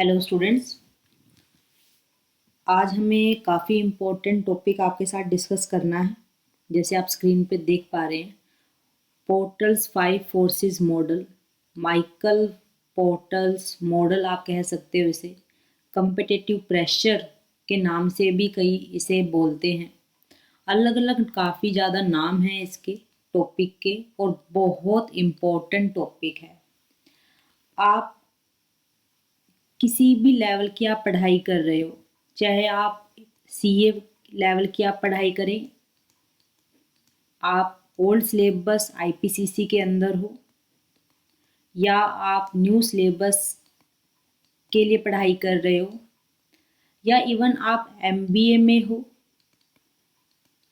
Hello students. आज हमें काफ़ी इम्पोर्टेंट टॉपिक आपके साथ डिस्कस करना है। जैसे आप स्क्रीन पे देख पा रहे हैं, portals 5 forces model, Michael portals model आप कह सकते हो इसे। कंपिटिटिव प्रेशर के नाम से भी कई इसे बोलते हैं। अलग अलग काफ़ी ज़्यादा नाम हैं इसके टॉपिक के, और बहुत इम्पोर्टेंट टॉपिक है। आप किसी भी लेवल की आप पढ़ाई कर रहे हो, चाहे आप सीए लेवल की आप पढ़ाई करें, आप ओल्ड सिलेबस आईपीसीसी के अंदर हो, या आप न्यू सिलेबस के लिए पढ़ाई कर रहे हो, या इवन आप एमबीए में हो,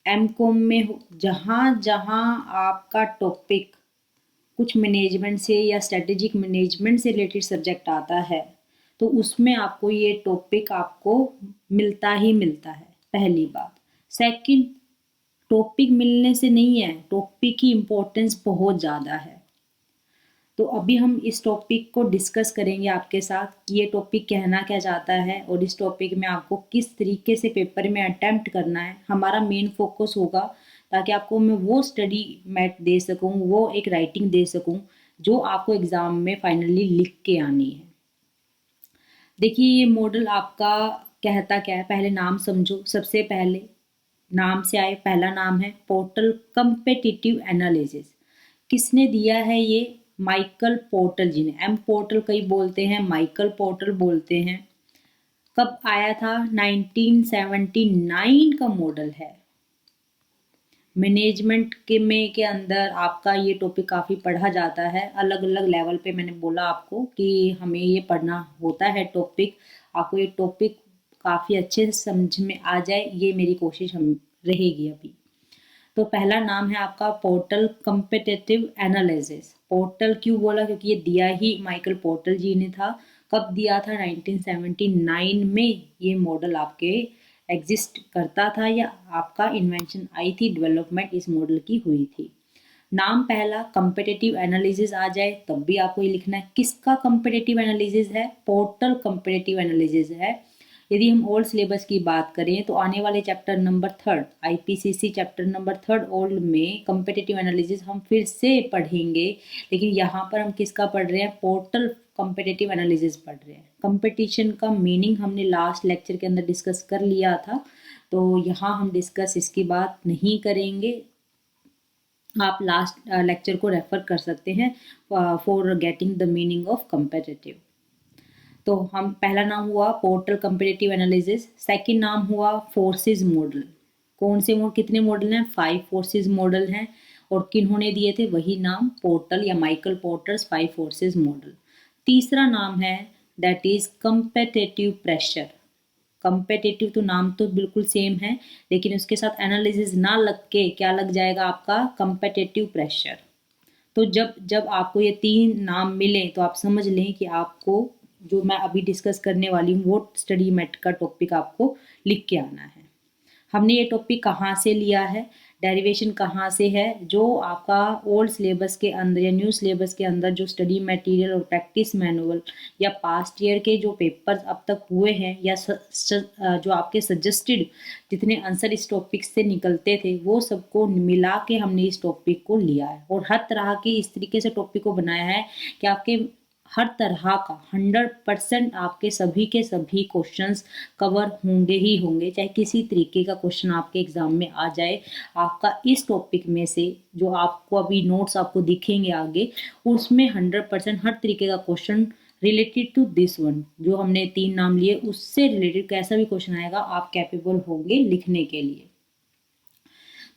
एमकॉम में हो, जहाँ जहाँ आपका टॉपिक कुछ मैनेजमेंट से या स्ट्रेटेजिक मैनेजमेंट से रिलेटेड सब्जेक्ट आता है, तो उसमें आपको ये टॉपिक आपको मिलता ही मिलता है। पहली बात। सेकंड, टॉपिक मिलने से नहीं है, टॉपिक की इम्पोर्टेंस बहुत ज़्यादा है। तो अभी हम इस टॉपिक को डिस्कस करेंगे आपके साथ कि ये टॉपिक कहना क्या चाहता है, और इस टॉपिक में आपको किस तरीके से पेपर में अटेम्प्ट करना है। हमारा मेन फोकस होगा ताकि आपको मैं वो स्टडी मैट दे सकूं, वो एक राइटिंग दे सकूं जो आपको एग्ज़ाम में फाइनली लिख के आनी है। देखिए, ये मॉडल आपका कहता क्या है, पहले नाम समझो। सबसे पहले नाम से आए, पहला नाम है पोर्टल कम्पिटिटिव एनालिसिस। किसने दिया है ये? माइकल पोर्टर जी ने। एम पोर्टर कई बोलते हैं, माइकल पोर्टर बोलते हैं। कब आया था? 1979 का मॉडल है। मैनेजमेंट के अंदर आपका ये टॉपिक काफ़ी पढ़ा जाता है। अलग अलग लेवल पे मैंने बोला आपको कि हमें ये पढ़ना होता है टॉपिक। आपको ये टॉपिक काफ़ी अच्छे से समझ में आ जाए, ये मेरी कोशिश हम रहेगी अभी। तो पहला नाम है आपका पोर्टल कम्पिटिटिव एनालिसिस। पोर्टल क्यों बोला? क्योंकि ये दिया ही माइकल पोर्टल जी ने था। कब दिया था? 1979 में ये मॉडल आपके एग्जिस्ट करता था, या आपका इन्वेंशन आई थी, डेवलपमेंट इस मॉडल की हुई थी। नाम पहला कम्पिटिटिव एनालिसिस आ जाए तब भी आपको ये लिखना है। किसका कम्पिटिटिव एनालिसिस है? पोर्टल कम्पिटिटिव एनालिसिस है। यदि हम ओल्ड सिलेबस की बात करें तो आने वाले chapter number 3 IPCC chapter number 3 old में कम्पिटिटिव एनालिसिस हम फिर से पढ़ेंगे। लेकिन यहाँ पर हम किसका पढ़ रहे हैं? पोर्टल कम्पिटिटिव एनालिसिस पढ़ रहे हैं। कंपटीशन का मीनिंग हमने लास्ट लेक्चर के अंदर डिस्कस कर लिया था, तो यहाँ हम डिस्कस इसकी बात नहीं करेंगे। आप लास्ट लेक्चर को रेफर कर सकते हैं for getting the meaning of competitive. तो हम पहला नाम हुआ पोर्टल कंपेरेटिव एनालिसिस। सेकंड नाम हुआ फोर्सेस मॉडल। कौन से कितने मॉडल हैं? 5 फोर्सेस मॉडल हैं, और किन्होंने दिए थे? वही नाम, पोर्टल या माइकल पोर्टर्स 5 फोर्सेस मॉडल। तीसरा नाम है that is competitive pressure. Competitive तो नाम तो बिल्कुल सेम है, लेकिन उसके साथ एनालिसिस ना लग के क्या लग जाएगा आपका? Competitive pressure. तो जब जब आपको ये 3 नाम मिले तो आप समझ लें कि आपको जो मैं अभी डिस्कस करने वाली हूँ वो स्टडी मेट का टॉपिक आपको लिख के आना है। हमने ये टॉपिक कहाँ से लिया है, डेरिवेशन कहाँ से है? जो आपका ओल्ड सिलेबस के अंदर या न्यू सिलेबस के अंदर जो स्टडी मटेरियल और प्रैक्टिस मैनुअल या पास्ट ईयर के जो पेपर्स अब तक हुए हैं, या जो आपके सजेस्टेड जितने आंसर इस टॉपिक से निकलते थे, वो सबको मिला के हमने इस टॉपिक को लिया है। और हर तरह के इस तरीके से टॉपिक को बनाया है कि आपके हर तरह का 100% आपके सभी के सभी क्वेश्चंस कवर होंगे ही होंगे। चाहे किसी तरीके का क्वेश्चन आपके एग्जाम में आ जाए, आपका इस टॉपिक में से जो आपको अभी नोट्स आपको दिखेंगे आगे, उसमें 100% हर तरीके का question related to this one जो हमने 3 नाम लिए, उससे रिलेटेड कैसा भी क्वेश्चन आएगा आप कैपेबल होंगे लिखने के लिए।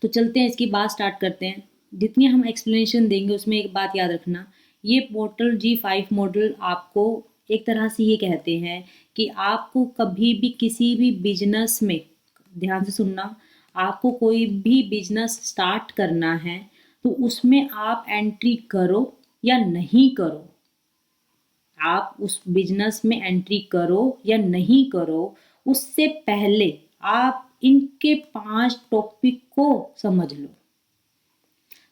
तो चलते हैं, इसकी बात स्टार्ट करते हैं। जितनी हम एक्सप्लेनेशन देंगे उसमें एक बात याद रखना, ये पोर्टल G5 मॉडल आपको एक तरह से ये कहते हैं कि आपको कभी भी किसी भी बिजनेस में, ध्यान से सुनना, आपको कोई भी बिजनेस स्टार्ट करना है तो उसमें आप एंट्री करो या नहीं करो, आप उस बिजनेस में एंट्री करो या नहीं करो, उससे पहले आप इनके 5 टॉपिक को समझ लो।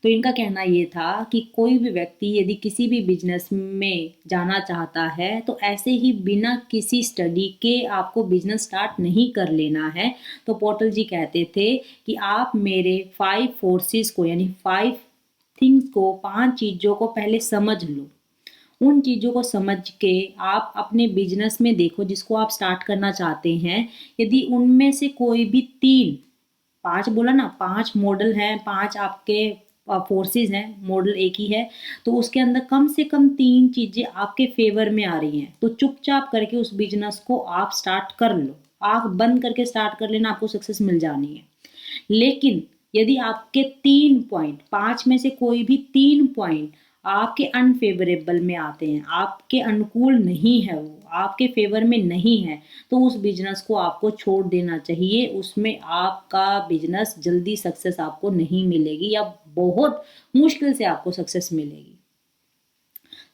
तो इनका कहना ये था कि कोई भी व्यक्ति यदि किसी भी बिजनेस में जाना चाहता है तो ऐसे ही बिना किसी स्टडी के आपको बिजनेस स्टार्ट नहीं कर लेना है। तो पोर्टल जी कहते थे कि आप मेरे 5 फोर्सेस को यानी 5 थिंग्स को, 5 चीज़ों को पहले समझ लो। उन चीज़ों को समझ के आप अपने बिजनेस में देखो जिसको आप स्टार्ट करना चाहते हैं। यदि उनमें से कोई भी 3, 5 बोला ना, 5 मॉडल हैं, 5 आपके फोर्सेस हैं, मॉडल एक ही है, तो उसके अंदर कम से कम 3 चीज़ें आपके फेवर में आ रही हैं, तो चुपचाप करके उस बिजनेस को आप स्टार्ट कर लो। आँख बंद करके स्टार्ट कर लेना, आपको सक्सेस मिल जानी है। लेकिन यदि आपके 3 पॉइंट, 5 में से कोई भी 3 पॉइंट आपके अनफेवरेबल में आते हैं, आपके अनुकूल नहीं है, वो आपके फेवर में नहीं है, तो उस बिजनेस को आपको छोड़ देना चाहिए। उसमें आपका बिजनेस जल्दी सक्सेस आपको नहीं मिलेगी या बहुत मुश्किल से आपको सक्सेस मिलेगी।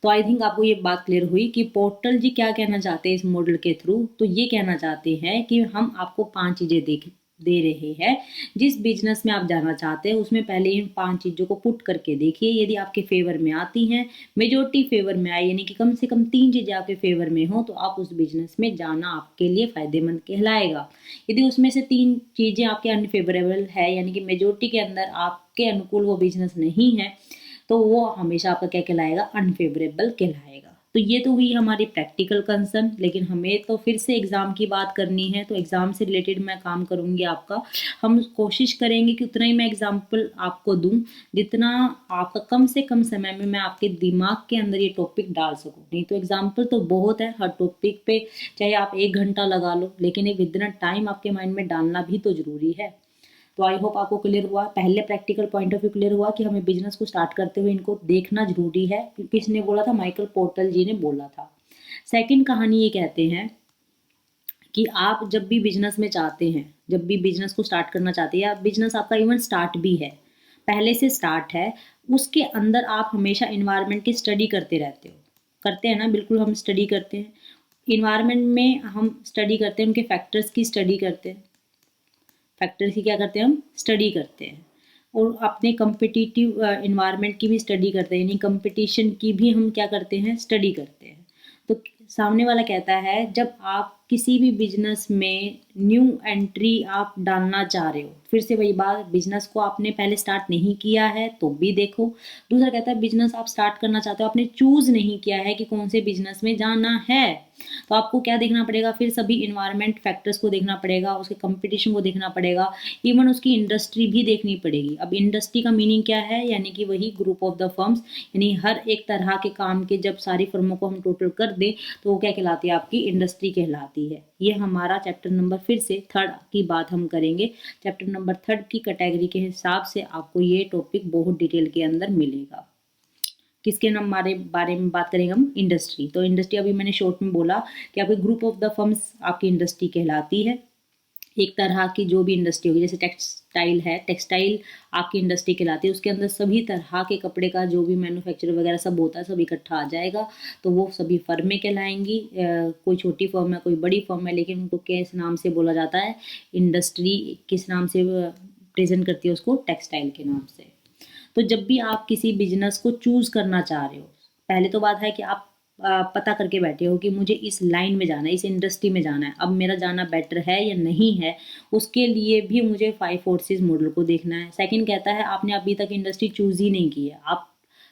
तो आई थिंक आपको ये बात क्लियर हुई कि पोर्टल जी क्या कहना चाहते हैं इस मॉडल के थ्रू। तो ये कहना चाहते हैं कि हम आपको 5 चीज़ें दे रहे हैं। जिस बिजनेस में आप जाना चाहते हैं उसमें पहले इन 5 चीज़ों को पुट करके देखिए, यदि आपके फेवर में आती हैं, मेजोरिटी फेवर में आए यानी कि कम से कम 3 चीज़ें आपके फेवर में हो, तो आप उस बिजनेस में जाना आपके लिए फ़ायदेमंद कहलाएगा। यदि उसमें से 3 चीज़ें आपके अनफेवरेबल है यानी कि मेजोरिटी के अंदर आपके अनुकूल वो बिजनेस नहीं है, तो वो हमेशा आपका क्या कहलाएगा, अनफेवरेबल कहलाएगा। तो ये तो हुई हमारी प्रैक्टिकल कंसर्न। लेकिन हमें तो फिर से एग्ज़ाम की बात करनी है, तो एग्ज़ाम से रिलेटेड मैं काम करूँगी आपका। हम कोशिश करेंगे कि उतना ही मैं एग्जाम्पल आपको दूँ जितना आपका कम से कम समय में मैं आपके दिमाग के अंदर ये टॉपिक डाल सकूँ। नहीं तो एग्जाम्पल तो बहुत है हर टॉपिक पे, चाहे आप 1 घंटा लगा लो, लेकिन एक विद इन टाइम आपके माइंड में डालना भी तो ज़रूरी है। तो आई होप आपको क्लियर हुआ, पहले practical point of view clear हुआ कि हमें बिजनेस को स्टार्ट करते हुए इनको देखना जरूरी है। किसने बोला था, माइकल पोर्टल जी ने बोला था। सेकंड कहानी ये कहते हैं कि आप जब भी बिजनेस में चाहते हैं, जब भी बिजनेस को स्टार्ट करना चाहते हैं या बिजनेस आपका इवन स्टार्ट भी है, पहले से स्टार्ट है, उसके अंदर आप हमेशा इन्वायरमेंट की स्टडी करते रहते हो। करते हैं ना, बिल्कुल हम स्टडी करते हैं। इन्वायरमेंट में हम स्टडी करते हैं, उनके फैक्टर्स की स्टडी करते हैं। फैक्टर की क्या करते हैं, हम स्टडी करते हैं। और अपने कम्पिटिटिव इन्वायरमेंट की भी स्टडी करते हैं, यानी कंपटीशन की भी हम क्या करते हैं, स्टडी करते हैं। तो सामने वाला कहता है जब आप किसी भी बिजनेस में न्यू एंट्री आप डालना चाह रहे हो, फिर से वही बात, बिजनेस को आपने पहले स्टार्ट नहीं किया है तो भी देखो। दूसरा कहता है बिजनेस आप स्टार्ट करना चाहते हो, आपने चूज नहीं किया है कि कौन से बिजनेस में जाना है, तो आपको क्या देखना पड़ेगा, फिर सभी इन्वायरमेंट फैक्टर्स को देखना पड़ेगा, उसके कंपटीशन को देखना पड़ेगा, इवन उसकी इंडस्ट्री भी देखनी पड़ेगी। अब इंडस्ट्री का मीनिंग क्या है, यानी कि वही ग्रुप ऑफ द फर्म्स, यानी हर एक तरह के काम के जब सारी फर्मों को हम टोटल कर दें तो वो क्या कहलाती है, आपकी इंडस्ट्री कहलाती है। ये हमारा चैप्टर नंबर, फिर से 3 की बात हम करेंगे। चैप्टर नंबर 3 की कैटेगरी के हिसाब से आपको ये टॉपिक बहुत डिटेल के अंदर मिलेगा। किसके नाम हमारे बारे में बात करेंगे हम, इंडस्ट्री। तो इंडस्ट्री अभी मैंने शॉर्ट में बोला कि आपके ग्रुप ऑफ द फर्म्स आपकी इंडस्ट्री कहलाती है। एक तरह की जो भी इंडस्ट्री होगी, जैसे टेक्सटाइल है, टेक्सटाइल आपकी इंडस्ट्री कहलाती है, उसके अंदर सभी तरह के कपड़े का जो भी मैन्युफैक्चर वगैरह सब होता है सब इकट्ठा आ जाएगा, तो वो सभी फर्में कहलाएंगी। कोई छोटी फर्म है, कोई बड़ी फर्म है, लेकिन उनको किस नाम से बोला जाता है, इंडस्ट्री किस नाम से प्रेजेंट करती है उसको, टेक्सटाइल के नाम से। तो जब भी आप किसी बिजनेस को चूज करना चाह रहे हो, पहले तो बात है कि आप पता करके बैठे हो कि मुझे इस लाइन में जाना है, इस इंडस्ट्री में जाना है, अब मेरा जाना बेटर है या नहीं है, उसके लिए भी मुझे 5 फोर्सेस मॉडल को देखना है। सेकंड कहता है आपने अभी तक इंडस्ट्री चूज ही नहीं की है, आप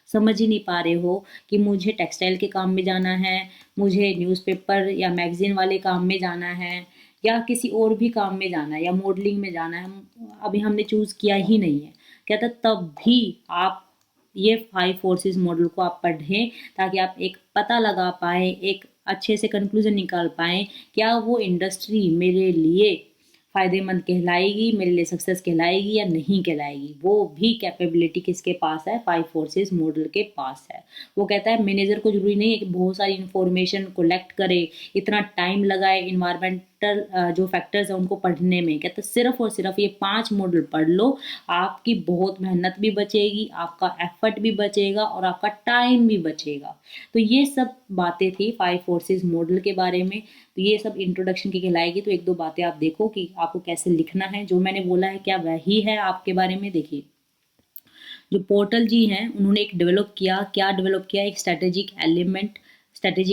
समझ ही नहीं पा रहे हो कि मुझे टेक्सटाइल के काम में जाना है, मुझे न्यूज़पेपर या मैगजीन वाले काम में जाना है, या किसी और भी काम में जाना है, या मॉडलिंग में जाना है, अभी हमने चूज़ किया ही नहीं है। कहता तब भी आप ये 5 फोर्सेस मॉडल को आप पढ़ें, ताकि आप एक पता लगा पाएँ, एक अच्छे से कंक्लूजन निकाल पाएँ, क्या वो इंडस्ट्री मेरे लिए फ़ायदेमंद कहलाएगी, मेरे लिए सक्सेस कहलाएगी या नहीं कहलाएगी। वो भी कैपेबिलिटी किसके पास है, 5 फोर्सेस मॉडल के पास है। वो कहता है मैनेजर को जरूरी नहीं है कि बहुत सारी इंफॉर्मेशन कलेक्ट करे, इतना टाइम लगाए इन्वायरमेंटल जो फैक्टर्स है उनको पढ़ने में। कहता है सिर्फ और सिर्फ ये 5 मॉडल पढ़ लो, आपकी बहुत मेहनत भी बचेगी, आपका एफर्ट भी बचेगा और आपका टाइम भी बचेगा। तो ये सब बातें थी 5 फोर्सेस मॉडल के बारे में। तो ये सब इंट्रोडक्शन की कहलाएगी। तो 1-2 बातें आप देखो कि आपको कैसे लिखना है, जो मैंने बोला है क्या वही है आपके बारे में, देखिए। जो पोर्टल जी हैं उन्होंने एक डेवलप किया, क्या डेवलप किया, एक strategic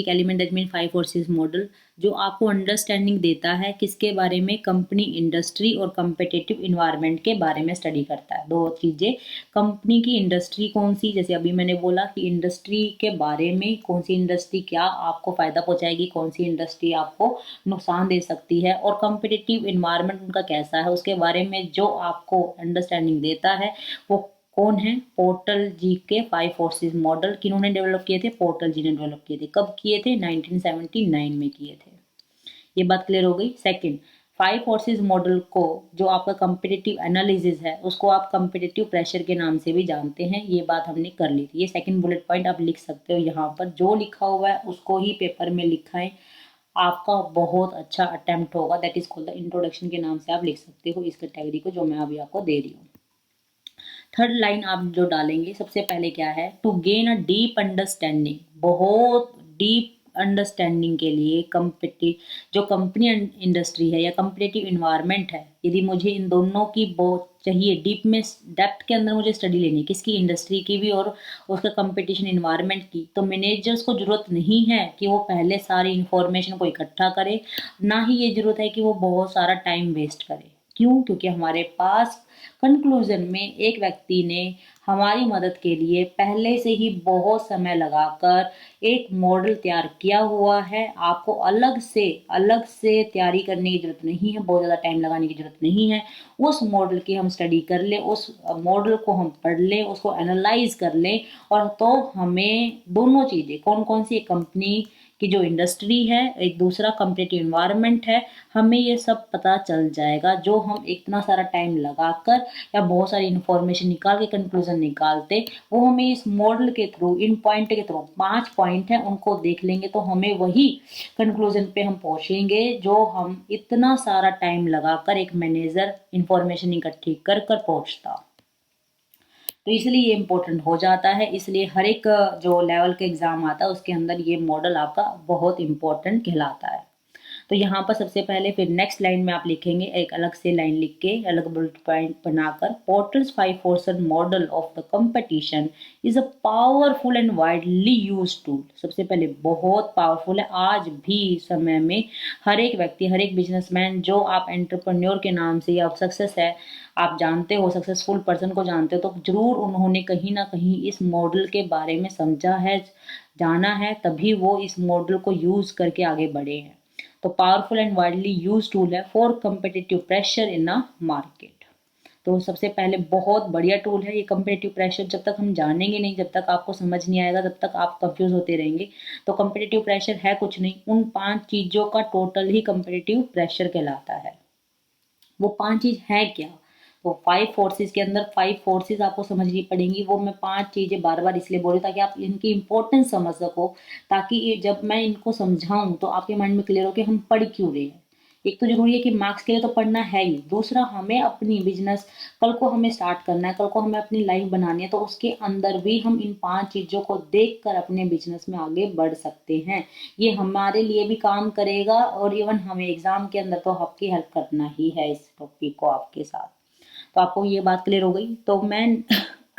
element that mean 5 forces model, जो आपको अंडरस्टैंडिंग देता है किसके बारे में, कंपनी, इंडस्ट्री और कम्पिटिटिव इन्वायरमेंट के बारे में स्टडी करता है। दो चीज़ें, कंपनी की इंडस्ट्री कौन सी, जैसे अभी मैंने बोला कि इंडस्ट्री के बारे में, कौन सी इंडस्ट्री क्या आपको फ़ायदा पहुंचाएगी, कौन सी इंडस्ट्री आपको नुकसान दे सकती है, और कम्पिटिटिव इन्वायरमेंट उनका कैसा है उसके बारे में जो आपको अंडरस्टैंडिंग देता है वो कौन है, पोर्टल जी के 5 फोर्सेस मॉडल किन्होंने डेवलप किए थे, पोर्टल जी ने डेवलप किए थे। कब किए थे, 1979 में किए थे। ये बात क्लियर हो गई। सेकंड, 5 फोर्सेस मॉडल को जो आपका कम्पिटिटिव एनालिसिस है उसको आप कम्पिटिटिव प्रेशर के नाम से भी जानते हैं, ये बात हमने कर ली थी। ये सेकंड बुलेट पॉइंट आप लिख सकते हो, यहाँ पर जो लिखा हुआ है उसको ही पेपर में लिखाएं, आपका बहुत अच्छा अटेम्प्ट होगा। That is called the introduction के नाम से आप लिख सकते हो इस कैटेगरी को जो मैं अभी आपको दे रही हूँ। थर्ड लाइन आप जो डालेंगे, सबसे पहले क्या है, to gain a deep understanding, बहुत डीप अंडरस्टैंडिंग के लिए जो कंपनी इंडस्ट्री है या कम्पिटिटिव इन्वायरमेंट है, यदि मुझे इन दोनों की बहुत चाहिए, डीप में डेप्थ के अंदर मुझे स्टडी लेनी, किसकी, इंडस्ट्री की भी और उसका कंपटीशन इन्वायरमेंट की, तो मैनेजर्स को जरूरत नहीं है कि वो पहले सारी इंफॉर्मेशन को इकट्ठा करे, ना ही ये जरूरत है कि वो बहुत सारा टाइम वेस्ट करे। क्यों, क्योंकि हमारे पास कंक्लूजन में एक व्यक्ति ने हमारी मदद के लिए पहले से ही बहुत समय लगाकर एक मॉडल तैयार किया हुआ है। आपको अलग से तैयारी करने की जरूरत नहीं है, बहुत ज़्यादा टाइम लगाने की जरूरत नहीं है। उस मॉडल की हम स्टडी कर ले, उस मॉडल को हम पढ़ लें, उसको एनालाइज कर लें, और तो हमें दोनों चीज़ें कौन कौन सी, कंपनी की जो इंडस्ट्री है, एक दूसरा कम्पिटिटिव इन्वायरमेंट है, हमें ये सब पता चल जाएगा जो हम इतना सारा टाइम लगाकर या बहुत सारी इंफॉर्मेशन निकाल के कंक्लूजन निकालते, वो हमें इस मॉडल के थ्रू, इन पॉइंट के थ्रू, 5 पॉइंट है उनको देख लेंगे तो हमें वही कंक्लूजन पे हम पहुंचेंगे जो हम इतना सारा टाइम लगाकर एक मैनेजर इंफॉर्मेशन इकट्ठी कर कर पहुंचता। तो इसलिए ये इम्पोर्टेंट हो जाता है, इसलिए हर एक जो लेवल के एग्जाम आता है उसके अंदर ये मॉडल आपका बहुत इंपॉर्टेंट कहलाता है। तो यहाँ पर सबसे पहले फिर नेक्स्ट लाइन में आप लिखेंगे, एक अलग से लाइन लिख के अलग बुलेट पॉइंट बनाकर, portals 5 forces model of the competition is a powerful and widely use tool. सबसे पहले बहुत पावरफुल है, आज भी समय में हर एक व्यक्ति, हर एक बिजनेसमैन, जो आप एंटरप्रेन्योर के नाम से या सक्सेस है आप जानते हो, सक्सेसफुल पर्सन को जानते हो, तो जरूर उन्होंने कहीं ना कहीं इस मॉडल के बारे में समझा है, जाना है, तभी वो इस मॉडल को यूज करके आगे बढ़े हैं। तो powerful and widely use tool है for competitive pressure in a market. तो सबसे पहले बहुत बढ़िया टूल है ये कम्पिटिटिव प्रेशर। जब तक हम जानेंगे नहीं, जब तक आपको समझ नहीं आएगा, तब तक आप कंफ्यूज होते रहेंगे। तो कम्पिटिटिव प्रेशर है कुछ नहीं, उन 5 चीजों का टोटल ही कम्पिटिटिव प्रेशर कहलाता है। वो 5 चीज है क्या, तो 5 फोर्सेस के अंदर 5 फोर्सेस आपको समझनी पड़ेंगी। वो मैं 5 चीजें बार बार इसलिए बोल रही हूँ ताकि आप इनकी इंपॉर्टेंस समझ सको, ताकि जब मैं इनको समझाऊं तो आपके माइंड में क्लियर हो कि हम पढ़ क्यों रहे हैं। एक तो जरूरी है कि मार्क्स के लिए तो पढ़ना है ही, दूसरा हमें अपनी बिजनेस कल को हमें स्टार्ट करना है, कल को हमें अपनी लाइफ बनानी है, तो उसके अंदर भी हम इन 5 चीजों को देख कर अपने बिजनेस में आगे बढ़ सकते हैं। ये हमारे लिए भी काम करेगा और इवन हमें एग्जाम के अंदर तो आपकी हेल्प करना ही है इस टॉपिक को आपके साथ। तो आपको ये बात क्लियर हो गई। तो मैं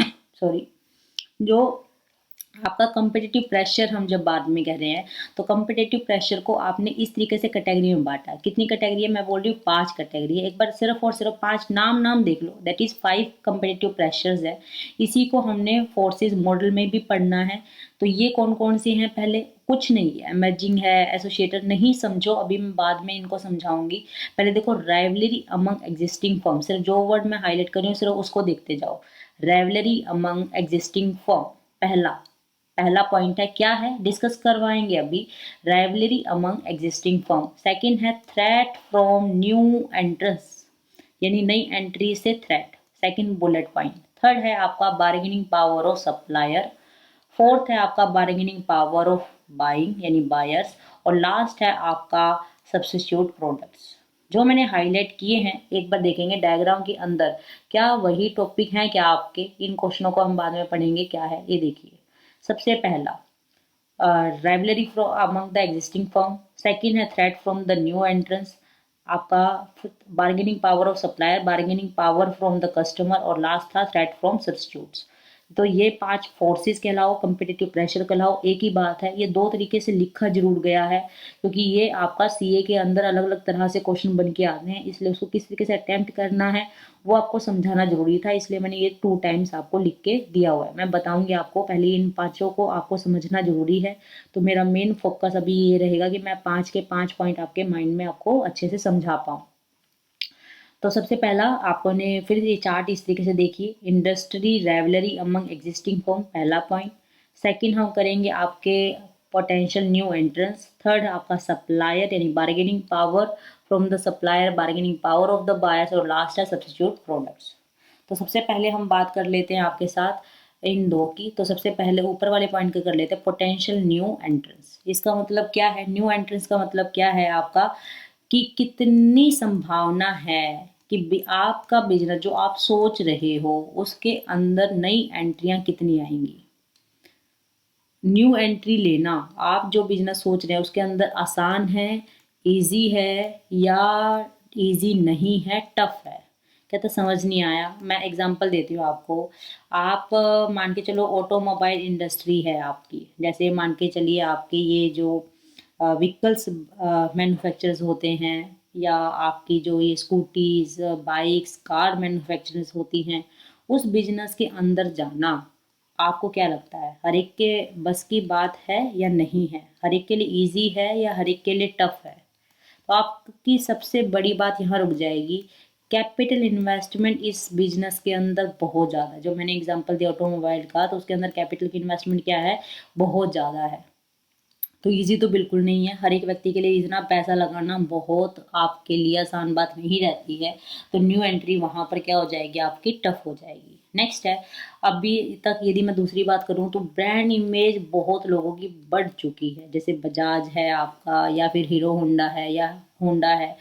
सॉरी, जो आपका कम्पिटिटिव प्रेशर हम जब बाद में कह रहे हैं, तो कम्पिटिटिव प्रेशर को आपने इस तरीके से कैटेगरी में बांटा। कितनी कैटेगरी है, मैं बोल रही हूँ 5 कैटेगरी है। एक बार सिर्फ और सिर्फ 5 नाम देख लो, दैट इज 5 कम्पिटिटिव प्रेशर्स है। इसी को हमने फोर्सेस मॉडल में भी पढ़ना है। तो ये कौन कौन से हैं, पहले कुछ नहीं है, एमर्जिंग है, एसोसिएटेड नहीं समझो, अभी मैं बाद में इनको समझाऊंगी। पहले देखो, राइवलरी अमंग एग्जिस्टिंग फर्म, सिर्फ जो वर्ड मैं हाईलाइट कर रही हूँ सिर्फ उसको देखते जाओ। राइवलरी अमंग एग्जिस्टिंग फर्म पहला पॉइंट है, क्या है, डिस्कस करवाएंगे अभी, rivalry among existing firm. Second है थ्रेट फ्रॉम न्यू एंट्रेंस, यानी नई एंट्री से threat, second bullet point. Third है आपका bargaining power of supplier. Fourth है आपका बार्गेनिंग पावर ऑफ बाइंग यानी बायर्स। और लास्ट है आपका सब्स्टिट्यूट प्रोडक्ट्स। जो मैंने हाईलाइट किए हैं एक बार देखेंगे डायग्राम के अंदर, क्या वही टॉपिक है क्या आपके, इन क्वेश्चनों को हम बाद में पढ़ेंगे क्या है। ये देखिए, सबसे पहला rivalry from among the existing firm, second है threat from the new entrance, आपका bargaining power of supplier, bargaining power from the customer, और लास्ट था थ्रेट फ्रॉम सब्स्टिट्यूट्स। तो ये 5 फोर्सेस के अलावा कम्पिटिटिव प्रेशर के अलावा एक ही बात है, ये 2 तरीके से लिखा जरूर गया है, क्योंकि ये आपका सीए के अंदर अलग अलग तरह से क्वेश्चन बन के आते हैं, इसलिए उसको किस तरीके से अटेम्प्ट करना है वो आपको समझाना जरूरी था, इसलिए मैंने ये 2 टाइम्स आपको लिख के दिया हुआ है। मैं बताऊंगी आपको, पहले इन 5 को आपको समझना जरूरी है, तो मेरा मेन फोकस अभी ये रहेगा कि मैं 5 के 5 पॉइंट आपके माइंड में आपको अच्छे से समझा पाऊँ। तो सबसे पहला आपने फिर ये चार्ट इस तरीके से देखिए, इंडस्ट्री रेवलरी अमंग एग्जिस्टिंग फॉर्म, पहला पॉइंट। सेकंड हम करेंगे आपके पोटेंशियल न्यू एंट्रेंस। थर्ड आपका सप्लायर यानी bargaining power from the supplier, bargaining power of the buyers, और लास्ट है सब्स्टिट्यूट प्रोडक्ट्स। तो सबसे पहले हम बात कर लेते हैं आपके साथ इन 2 की। तो सबसे पहले ऊपर वाले पॉइंट को कर लेते हैं, पोटेंशियल न्यू एंट्रेंस। इसका मतलब क्या है? न्यू एंट्रेंस का मतलब क्या है आपका, कि कितनी संभावना है कि आपका बिजनेस जो आप सोच रहे हो उसके अंदर नई एंट्रियां कितनी आएंगी। न्यू एंट्री लेना, आप जो बिजनेस सोच रहे हैं उसके अंदर आसान है, इजी है, या इजी नहीं है, टफ है। क्या तो समझ नहीं आया? मैं एग्जांपल देती हूँ आपको। आप मान के चलो ऑटोमोबाइल इंडस्ट्री है आपकी, जैसे मान के चलिए आपके ये जो व्हीकल्स मैन्युफैक्चरर्स होते हैं, या आपकी जो ये स्कूटीज बाइक्स कार मैन्युफैक्चरर्स होती हैं, उस बिजनेस के अंदर जाना आपको क्या लगता है, हर एक के बस की बात है या नहीं है? हर एक के लिए इजी है या हर एक के लिए टफ है? तो आपकी सबसे बड़ी बात यहाँ रुक जाएगी, कैपिटल इन्वेस्टमेंट इस बिजनेस के अंदर बहुत ज़्यादा है। जो मैंने एग्जांपल दिया ऑटोमोबाइल का, तो उसके अंदर कैपिटल की इन्वेस्टमेंट क्या है, बहुत ज़्यादा है। तो इजी तो बिल्कुल नहीं है, हर एक व्यक्ति के लिए इतना पैसा लगाना बहुत आपके लिए आसान बात नहीं रहती है। तो न्यू एंट्री वहां पर क्या हो जाएगी, आपकी टफ हो जाएगी। नेक्स्ट है, अभी तक यदि मैं दूसरी बात करूं तो ब्रांड इमेज बहुत लोगों की बढ़ चुकी है, जैसे बजाज है आपका, या फिर हीरो होंडा है, या होंडा है।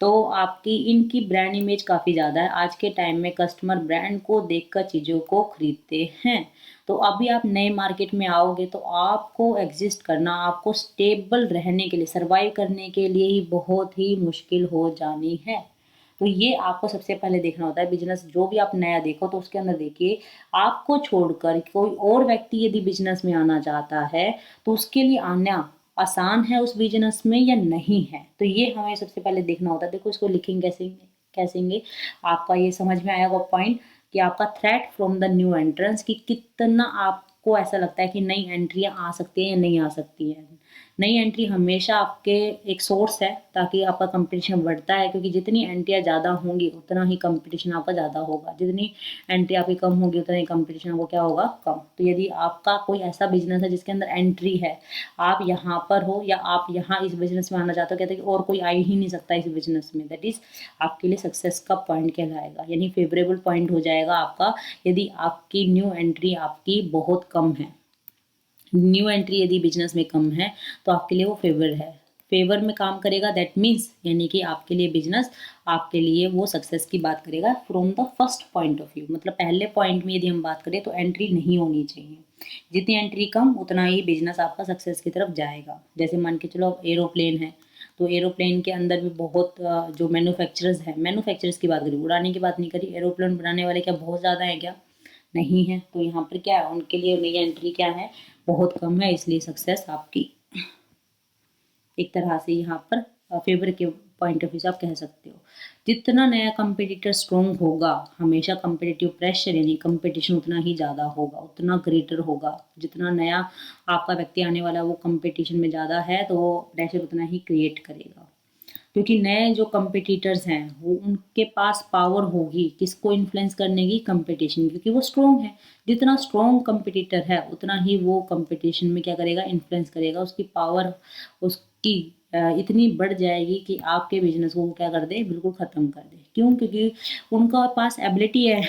तो आपकी इनकी ब्रांड इमेज काफ़ी ज़्यादा है। आज के टाइम में कस्टमर ब्रांड को देखकर चीज़ों को खरीदते हैं। तो अभी आप नए मार्केट में आओगे तो आपको एग्जिस्ट करना, आपको स्टेबल रहने के लिए, सरवाइव करने के लिए ही बहुत ही मुश्किल हो जानी है। तो ये आपको सबसे पहले देखना होता है। बिजनेस जो भी आप नया देखो तो उसके अंदर देखिए, आपको छोड़कर कोई और व्यक्ति यदि बिजनेस में आना चाहता है तो उसके लिए आना आसान है उस बिजनेस में या नहीं है। तो ये हमें सबसे पहले देखना होता है। देखो इसको लिखेंगे कैसे कैसेंगे, आपका ये समझ में आएगा पॉइंट, कि आपका threat from the new entrance, कि कितना आपको ऐसा लगता है कि नई एंट्रियां आ सकती हैं या नहीं आ सकती हैं। नई एंट्री हमेशा आपके एक सोर्स है, ताकि आपका कंपटीशन बढ़ता है, क्योंकि जितनी एंट्रियां ज़्यादा होंगी उतना ही कंपटीशन आपका ज़्यादा होगा, जितनी एंट्री आपकी कम होगी उतना ही कंपटीशन आपको क्या होगा, कम। तो यदि आपका कोई ऐसा बिजनेस है जिसके अंदर एंट्री है, आप यहाँ पर हो या आप यहाँ इस बिजनेस में आना चाहते हो, कहते हैं कि और कोई आ ही नहीं सकता इस बिजनेस में, दैट इज आपके लिए सक्सेस का पॉइंट कहलाएगा, यानी फेवरेबल पॉइंट हो जाएगा आपका, यदि आपकी न्यू एंट्री आपकी बहुत कम है। न्यू एंट्री यदि बिजनेस में कम है तो आपके लिए वो फेवर है, फेवर में काम करेगा, दैट मीन्स यानी कि आपके लिए बिजनेस, आपके लिए वो सक्सेस की बात करेगा from the first point of view. मतलब पहले पॉइंट में यदि हम बात करें तो एंट्री नहीं होनी चाहिए, जितनी एंट्री कम उतना ही बिजनेस आपका सक्सेस की तरफ जाएगा। जैसे मान के चलो एरोप्लेन है, तो एरोप्लेन के अंदर भी बहुत जो मैन्युफैक्चरर्स हैं, मैन्युफैक्चरर्स की बात करी, उड़ाने की बात नहीं करी, एरोप्लेन बनाने वाले क्या बहुत ज़्यादा है क्या? नहीं है। तो यहाँ पर क्या है, उनके लिए नई एंट्री क्या है, बहुत कम है, इसलिए सक्सेस आपकी एक तरह से यहाँ पर फेवर के पॉइंट ऑफ व्यू से आप कह सकते हो। जितना नया कंपटीटर स्ट्रॉन्ग होगा, हमेशा कंपटीटिव प्रेशर यानी कंपटीशन उतना ही ज़्यादा होगा, उतना ग्रेटर होगा। जितना नया आपका व्यक्ति आने वाला है वो कंपटीशन में ज़्यादा है, तो वो प्रेशर उतना ही क्रिएट करेगा, क्योंकि नए जो कंपटीटर्स हैं वो उनके पास पावर होगी किसको इन्फ्लुएंस करने की, कंपटीशन, क्योंकि वो स्ट्रॉन्ग है। जितना स्ट्रॉन्ग कंपटीटर है उतना ही वो कंपटीशन में क्या करेगा, इन्फ्लुएंस करेगा, उसकी पावर उसकी इतनी बढ़ जाएगी कि आपके बिजनेस को वो क्या कर दे, बिल्कुल ख़त्म कर दे। क्यों? क्योंकि उनका पास एबिलिटी है,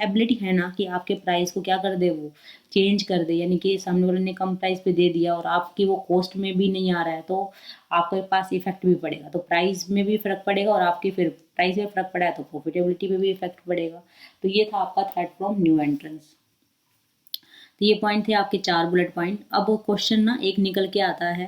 एबिलिटी है ना, कि आपके प्राइस को क्या कर दे, वो चेंज कर दे, यानी कि सामने वाले ने कम प्राइस पे दे दिया और आपकी वो कॉस्ट में भी नहीं आ रहा है, तो आपके पास इफेक्ट भी पड़ेगा, तो प्राइस में भी फर्क पड़ेगा, और आपकी फिर प्राइस में फर्क पड़ा है तो प्रॉफिटेबिलिटी पे भी इफेक्ट पड़ेगा। तो ये था आपका थ्रेट फ्रॉम न्यू एंट्रेंस। तो ये पॉइंट थे आपके 4 बुलेट पॉइंट। अब क्वेश्चन ना एक निकल के आता है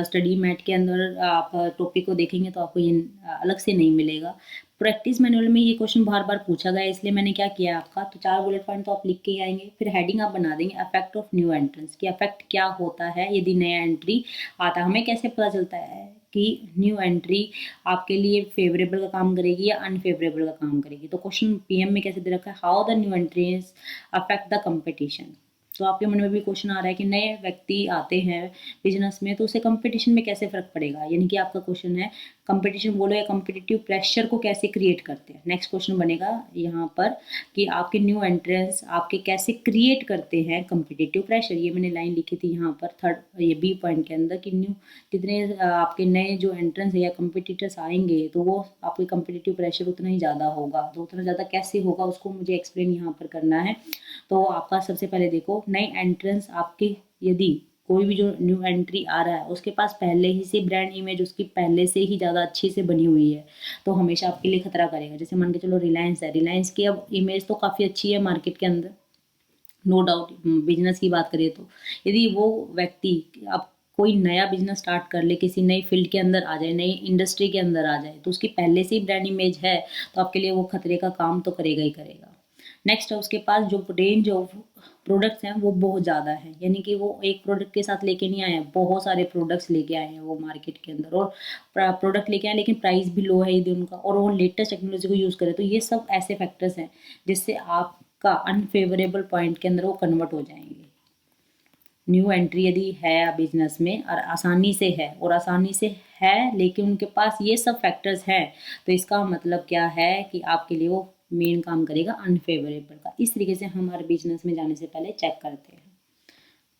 स्टडी मैट के अंदर, आप टॉपिक को देखेंगे तो आपको ये अलग से नहीं मिलेगा। प्रैक्टिस मैनुअल में ये क्वेश्चन बार बार पूछा गया, इसलिए मैंने क्या किया आपका, तो 4 बुलेट पॉइंट तो आप लिख के ही आएंगे। फिर हेडिंग आप बना देंगे इफेक्ट ऑफ न्यू एंट्रेंस, कि इफेक्ट क्या होता है यदि नया एंट्री आता है। हमें कैसे पता चलता है कि न्यू एंट्री आपके लिए फेवरेबल का काम करेगी या अनफेवरेबल का काम करेगी। तो क्वेश्चन पीएम में कैसे दे रखा है, how the new entries affect the competition. तो आपके मन में भी क्वेश्चन आ रहा है कि नए व्यक्ति आते हैं बिजनेस में तो उससे कंपटीशन में कैसे फर्क पड़ेगा, यानी कि आपका क्वेश्चन है कंपटीशन बोलो या कॉम्पिटिटिव प्रेशर को कैसे क्रिएट करते हैं। नेक्स्ट क्वेश्चन बनेगा यहाँ पर कि आपके न्यू एंट्रेंस आपके कैसे क्रिएट करते हैं कॉम्पिटिटिव प्रेशर। ये मैंने लाइन लिखी थी यहाँ पर थर्ड ये बी पॉइंट के अंदर कि न्यू जितने आपके नए जो एंट्रेंस है या कॉम्पिटिटर्स आएंगे तो वो आपके कॉम्पिटिटिव प्रेशर उतना ही ज़्यादा होगा। तो उतना ज़्यादा कैसे होगा उसको मुझे एक्सप्लेन यहाँ पर करना है। तो आपका सबसे पहले देखो, नई एंट्रेंस आपके यदि कोई भी जो न्यू एंट्री आ रहा है उसके पास पहले ही से ब्रांड इमेज उसकी पहले से ही ज़्यादा अच्छी से बनी हुई है तो हमेशा आपके लिए खतरा करेगा। जैसे मान के चलो रिलायंस है, रिलायंस की अब इमेज तो काफ़ी अच्छी है मार्केट के अंदर, नो डाउट। बिजनेस की बात करें तो यदि वो व्यक्ति अब कोई नया बिजनेस स्टार्ट कर ले, किसी नई फील्ड के अंदर आ जाए, नई इंडस्ट्री के अंदर आ जाए, तो उसकी पहले से ही ब्रांड इमेज है तो आपके लिए वो खतरे का काम तो करेगा ही करेगा। नेक्स्ट है उसके पास जो रेंज ऑफ प्रोडक्ट्स हैं वो बहुत ज़्यादा है, यानी कि वो एक प्रोडक्ट के साथ लेके नहीं आए हैं, बहुत सारे प्रोडक्ट्स लेके आए हैं वो मार्केट के अंदर, और प्रोडक्ट लेके आए लेकिन प्राइस भी लो है यदि उनका, और वो लेटेस्ट टेक्नोलॉजी को यूज़ करें। तो ये सब ऐसे फैक्टर्स हैं जिससे आपका अनफेवरेबल पॉइंट के अंदर वो कन्वर्ट हो जाएंगे। न्यू एंट्री यदि है बिजनेस में और आसानी से है लेकिन उनके पास ये सब फैक्टर्स हैं तो इसका मतलब क्या है कि आपके लिए वो मेन काम करेगा अनफेवरेबल का। इस तरीके से हमारे बिजनेस में जाने से पहले चेक करते हैं।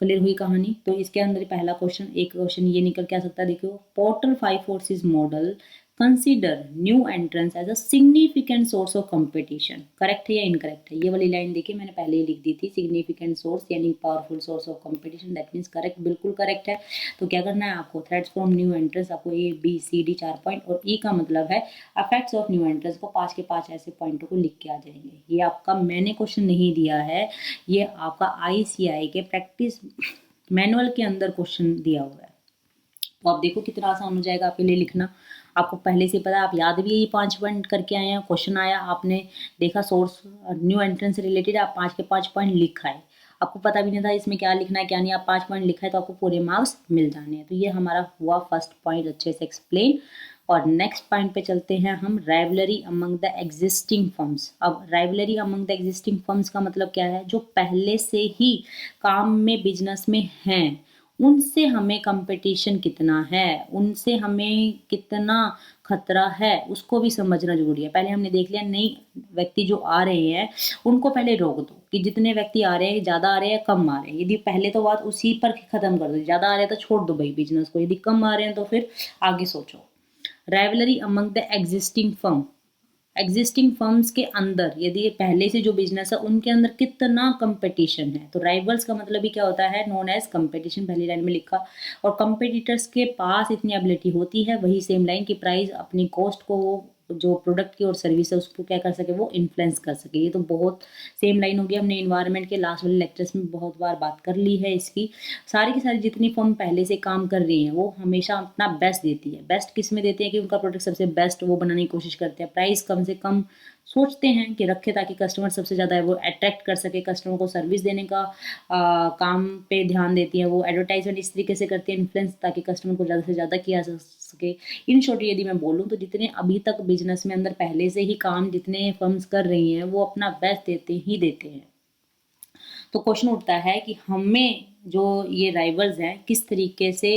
क्लियर हुई कहानी। तो इसके अंदर पहला क्वेश्चन, एक क्वेश्चन ये निकल के आ सकता है, देखियो Porter 5 forces model consider new entrance as a significant source of competition. Correct है या इनकरेक्ट है? ये वाली लाइन देखिए मैंने पहले ही लिख दी थी, सिग्निफिकेंट सोर्स यानी powerful source of competition, that means correct, बिल्कुल करेक्ट है। तो क्या करना है आपको, थ्रेड्स फ्रॉम न्यू एंट्रेंस, आपको A B C D 4 point, और ई का मतलब है अफेक्ट्स ऑफ न्यू एंट्रेंस को 5 के 5 ऐसे पॉइंटों को लिख के आ जाएंगे। ये आपका मैंने क्वेश्चन नहीं दिया है, ये आपका ICAI के प्रैक्टिस मैनुअल के अंदर क्वेश्चन दिया हुआ है। तो आप देखो कितना आसान हो जाएगा आपके लिए लिखना। आपको पहले से पता है, आप याद भी यही 5 पॉइंट करके आए हैं, क्वेश्चन आया आपने देखा सोर्स न्यू एंट्रेंस से रिलेटेड, आप 5 के 5 पॉइंट लिखा है, आपको पता भी नहीं था इसमें क्या लिखना है क्या नहीं, आप 5 पॉइंट लिखा है तो आपको पूरे मार्क्स मिल जाने हैं। तो ये हमारा हुआ फर्स्ट पॉइंट अच्छे से एक्सप्लेन। और नेक्स्ट पॉइंट पे चलते हैं हम, rivalry among the existing firms. अब rivalry among the existing firms का मतलब क्या है, जो पहले से ही काम में बिजनेस में हैं उनसे हमें कंपटीशन कितना है, उनसे हमें कितना खतरा है, उसको भी समझना जरूरी है। पहले हमने देख लिया नई व्यक्ति जो आ रहे हैं उनको पहले रोक दो कि जितने व्यक्ति आ रहे हैं ज़्यादा आ रहे हैं कम आ रहे हैं, यदि पहले तो बात उसी पर खत्म कर दो, ज़्यादा आ रहे हैं तो छोड़ दो भाई बिजनेस को, यदि कम आ रहे हैं तो फिर आगे सोचो। Rivalry among the existing firm, existing firms के अंदर यदि पहले से जो बिजनेस है उनके अंदर कितना कंपटीशन है। तो राइवल्स का मतलब ही क्या होता है, नोन एज कंपटीशन, पहली लाइन में लिखा। और कंपटीटर्स के पास इतनी एबिलिटी होती है, वही सेम लाइन की प्राइस अपनी कॉस्ट को जो प्रोडक्ट की और सर्विस है उसको क्या कर सके, वो इन्फ्लुएंस कर सके। ये तो बहुत सेम लाइन होगी, हमने इन्वायरमेंट के लास्ट वाले लेक्चर्स में बहुत बार बात कर ली है इसकी। सारी की सारी जितनी फर्म पहले से काम कर रही हैं वो हमेशा अपना बेस्ट देती है। बेस्ट किस में देती है कि उनका प्रोडक्ट सबसे बेस्ट वो बनाने की कोशिश करते हैं, प्राइस कम से कम सोचते हैं कि रखे ताकि कस्टमर सबसे ज़्यादा है वो अट्रैक्ट कर सके, कस्टमर को सर्विस देने का काम पे ध्यान देती है, वो एडवर्टाइजमेंट इस तरीके से करती है इन्फ्लुएंस ताकि कस्टमर को ज़्यादा से ज़्यादा किया जा सके। इन शॉर्ट यदि मैं बोलूँ तो जितने अभी तक बिजनेस में अंदर पहले से ही काम जितने फर्म्स कर रही हैं वो अपना बेस्ट देते ही देते हैं। तो क्वेश्चन उठता है कि हमें जो ये राइवल्स हैं किस तरीके से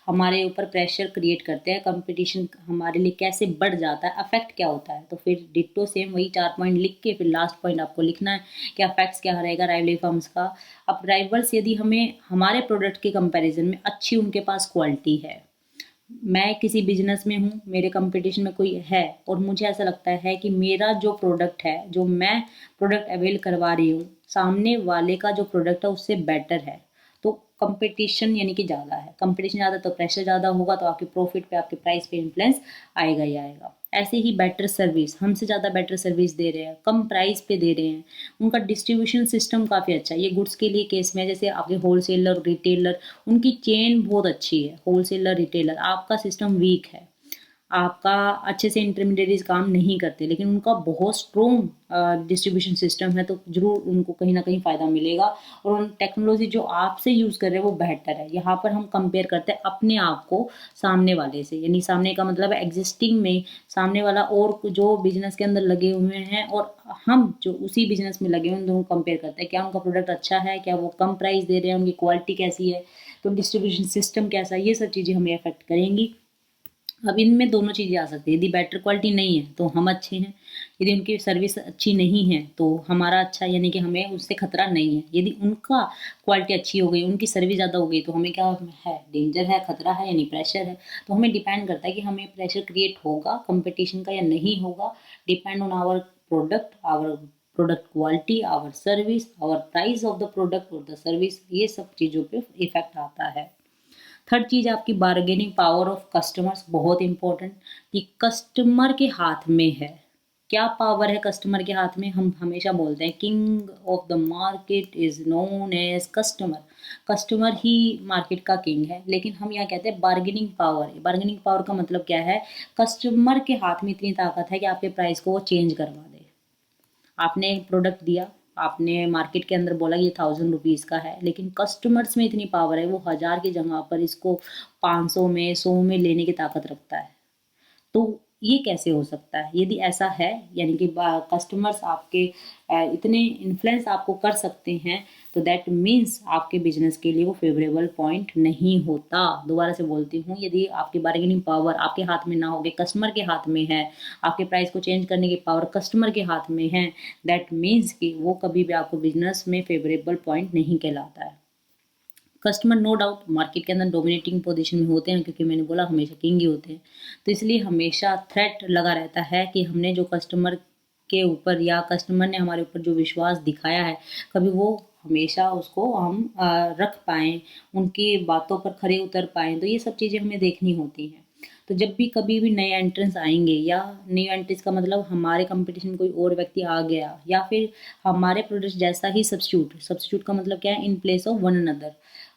हमारे ऊपर प्रेशर क्रिएट करते हैं, कंपटीशन हमारे लिए कैसे बढ़ जाता है, अफेक्ट क्या होता है। तो फिर डिट्टो सेम वही 4 पॉइंट लिख के फिर लास्ट पॉइंट आपको लिखना है कि अफेक्ट्स क्या रहेगा राइवलरी फर्म्स का। अब राइवल्स यदि हमें हमारे प्रोडक्ट के कंपेरिजन में अच्छी उनके पास क्वालिटी है, मैं किसी बिजनेस में हूँ, मेरे कंपटीशन में कोई है और मुझे ऐसा लगता है कि मेरा जो प्रोडक्ट है, जो मैं प्रोडक्ट अवेल करवा रही हूँ, सामने वाले का जो प्रोडक्ट है उससे बेटर है, तो कंपटीशन यानी कि ज़्यादा है। कंपटीशन ज़्यादा तो प्रेशर ज़्यादा होगा, तो आपके प्रॉफिट पे आपके प्राइस पे इन्फ्लुएंस आएगा ही आएगा। ऐसे ही बेटर सर्विस, हमसे ज़्यादा बेटर सर्विस दे रहे हैं, कम प्राइस पे दे रहे हैं, उनका डिस्ट्रीब्यूशन सिस्टम काफ़ी अच्छा है। ये गुड्स के लिए केस में जैसे आपके होलसेलर रिटेलर, उनकी चेन बहुत अच्छी है, होलसेलर रिटेलर, आपका सिस्टम वीक है, आपका अच्छे से इंटरमीडिएरीज काम नहीं करते, लेकिन उनका बहुत स्ट्रॉन्ग डिस्ट्रीब्यूशन सिस्टम है, तो ज़रूर उनको कहीं ना कहीं फ़ायदा मिलेगा। और उन टेक्नोलॉजी जो आपसे यूज़ कर रहे हैं वो बेहतर है। यहाँ पर हम कंपेयर करते हैं अपने आप को सामने वाले से, यानी सामने का मतलब एग्जिस्टिंग में सामने वाला और जो बिजनेस के अंदर लगे हुए हैं और हम जो उसी बिजनेस में लगे हुए हैं, दोनों कंपेयर करते हैं। क्या उनका प्रोडक्ट अच्छा है, क्या वो कम प्राइस दे रहे हैं, उनकी क्वालिटी कैसी है, तो डिस्ट्रीब्यूशन सिस्टम कैसा है, ये सब चीज़ें हमें अफेक्ट करेंगी। अब इनमें दोनों चीज़ें आ सकती है। यदि बेटर क्वालिटी नहीं है तो हम अच्छे हैं, यदि उनकी सर्विस अच्छी नहीं है तो हमारा अच्छा, यानी कि हमें उससे खतरा नहीं है। यदि उनका क्वालिटी अच्छी हो गई, उनकी सर्विस ज़्यादा हो गई, तो हमें क्या है, डेंजर है, खतरा है, यानी प्रेशर है। तो हमें डिपेंड करता है कि हमें प्रेशर क्रिएट होगा कंपटीशन का या नहीं होगा। Depend on our product, our product quality, our service, our price of the product और द सर्विस, ये सब चीज़ों पे इफेक्ट आता है। थर्ड चीज़ आपकी बार्गेनिंग पावर ऑफ कस्टमर्स, बहुत इंपॉर्टेंट, कि कस्टमर के हाथ में है। क्या पावर है कस्टमर के हाथ में? हम हमेशा बोलते हैं king of the market is known as customer. Customer ही मार्केट का किंग है, लेकिन हम यहाँ कहते हैं बार्गेनिंग पावर। बार्गेनिंग पावर का मतलब क्या है? कस्टमर के हाथ में इतनी ताकत है कि आपके प्राइस को वो चेंज करवा दे। आपने एक प्रोडक्ट दिया, आपने मार्केट के अंदर बोला ये 1000 रुपीज़ का है, लेकिन कस्टमर्स में इतनी पावर है, वो 1000 की जगह पर इसको 500 में, 100 में लेने की ताकत रखता है। तो ये कैसे हो सकता है? यदि ऐसा है, यानी कि कस्टमर्स आपके इतने इन्फ्लुएंस आपको कर सकते हैं, तो दैट मीन्स आपके बिजनेस के लिए वो फेवरेबल पॉइंट नहीं होता। दोबारा से बोलती हूँ, यदि आपकी बार्गेनिंग पावर आपके हाथ में ना होगे, कस्टमर के हाथ में है, आपके प्राइस को चेंज करने की पावर कस्टमर के हाथ में है, दैट मीन्स कि वो कभी भी आपको बिजनेस में फेवरेबल पॉइंट नहीं कहलाता है। कस्टमर नो डाउट मार्केट के अंदर डोमिनेटिंग पोजीशन में होते हैं, क्योंकि मैंने बोला हमेशा किंग ही होते हैं। तो इसलिए हमेशा थ्रेट लगा रहता है कि हमने जो कस्टमर के ऊपर या कस्टमर ने हमारे ऊपर जो विश्वास दिखाया है, कभी वो हमेशा उसको हम रख पाएँ, उनकी बातों पर खरे उतर पाएँ। तो ये सब चीज़ें हमें देखनी होती हैं। तो जब भी कभी भी नए एंट्रेंस आएंगे, या न्यू एंट्रेंस का मतलब हमारे कंपटीशन में कोई और व्यक्ति आ गया, या फिर हमारे प्रोडक्ट जैसा ही सब्स्टिट्यूट, सब्स्टिट्यूट का मतलब क्या है, in place of one another,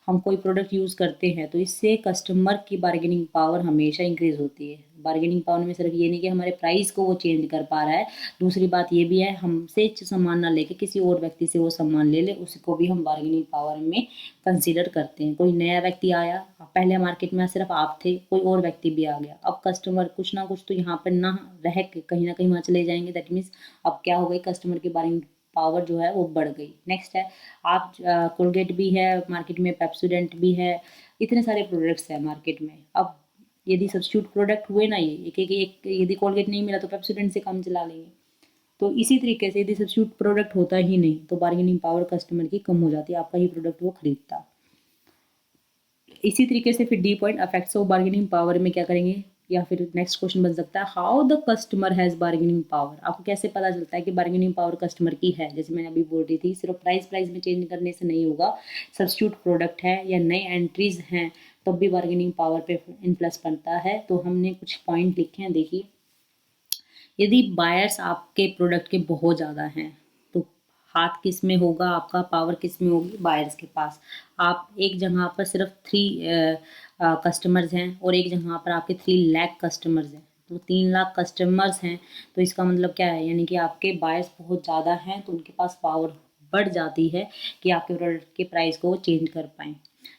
हम कोई प्रोडक्ट यूज़ करते हैं, तो इससे कस्टमर की बार्गेनिंग पावर हमेशा इंक्रीज होती है। बार्गेनिंग पावर में सिर्फ ये नहीं कि हमारे प्राइस को वो चेंज कर पा रहा है, दूसरी बात ये भी है, हमसे सामान ना लेके किसी और व्यक्ति से वो सामान ले ले, उसको भी हम बार्गेनिंग पावर में कंसीडर करते हैं। कोई नया व्यक्ति आया, पहले मार्केट में सिर्फ आप थे, कोई और व्यक्ति भी आ गया, अब कस्टमर कुछ ना कुछ तो यहाँ पर ना रह के कहीं ना कहीं वहाँ चले जाएंगे। दैट मीन्स अब क्या हो गई, कस्टमर की बार्गेनिंग पावर जो है वो बढ़ गई। नेक्स्ट है, आप कोलगेट भी है मार्केट में, पेप्सोडेंट भी है, इतने सारे प्रोडक्ट्स हैं मार्केट में। अब यदि सब्स्टिट्यूट प्रोडक्ट हुए ना, ये एक यदि कोलगेट नहीं मिला तो पेप्सोडेंट से काम चला लेंगे। तो इसी तरीके से यदि सब्स्टिट्यूट प्रोडक्ट होता ही नहीं, तो बार्गेनिंग पावर कस्टमर की कम हो जाती है, आपका ही प्रोडक्ट वो खरीदता। इसी तरीके से फिर D point affects of bargaining power में क्या करेंगे, या फिर नेक्स्ट क्वेश्चन बन सकता है, how the customer has bargaining power. आपको कैसे पता चलता है कि बार्गेनिंग पावर कस्टमर की है? जैसे मैंने अभी बोल रही थी, सिर्फ प्राइस में चेंज करने से नहीं होगा, सब्स्टिट्यूट प्रोडक्ट है या नए एंट्रीज हैं, तब भी बार्गेनिंग पावर पे इन्फ्लुएंस पड़ता है। तो हमने कुछ पॉइंट लिखे हैं, देखिए। यदि बायर्स आपके प्रोडक्ट के बहुत ज़्यादा हैं, तो हाथ किस में होगा, आपका पावर किस में होगी, बायर्स के पास। आप एक जगह पर सिर्फ 3 कस्टमर्स हैं और एक जगह पर आपके 3 लाख कस्टमर्स हैं, तो 3 लाख कस्टमर्स हैं, तो इसका मतलब क्या है, यानी कि आपके बायर्स बहुत ज़्यादा हैं, तो उनके पास पावर बढ़ जाती है कि आपके प्रोडक्ट के प्राइस को चेंज कर पाएँ।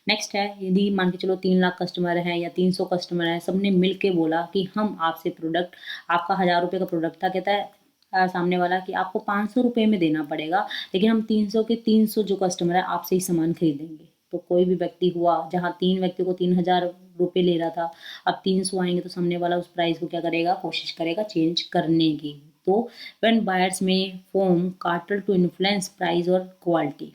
नेक्स्ट है, यदि मान के चलो 3 लाख कस्टमर हैं या 300 कस्टमर हैं, सबने मिल के बोला कि हम आपसे प्रोडक्ट, आपका 1000 रुपये का प्रोडक्ट था, कहता है सामने वाला कि आपको 500 रुपये में देना पड़ेगा, लेकिन हम 300 के 300 जो कस्टमर है आपसे ही सामान खरीदेंगे। तो कोई भी व्यक्ति हुआ जहाँ 3 व्यक्ति को 3000 रुपये ले रहा था, अब 300 आएंगे, तो सामने वाला उस प्राइस को क्या करेगा, कोशिश करेगा चेंज करने की। तो व्हेन बायर्स में form cartel to influence price और क्वालिटी,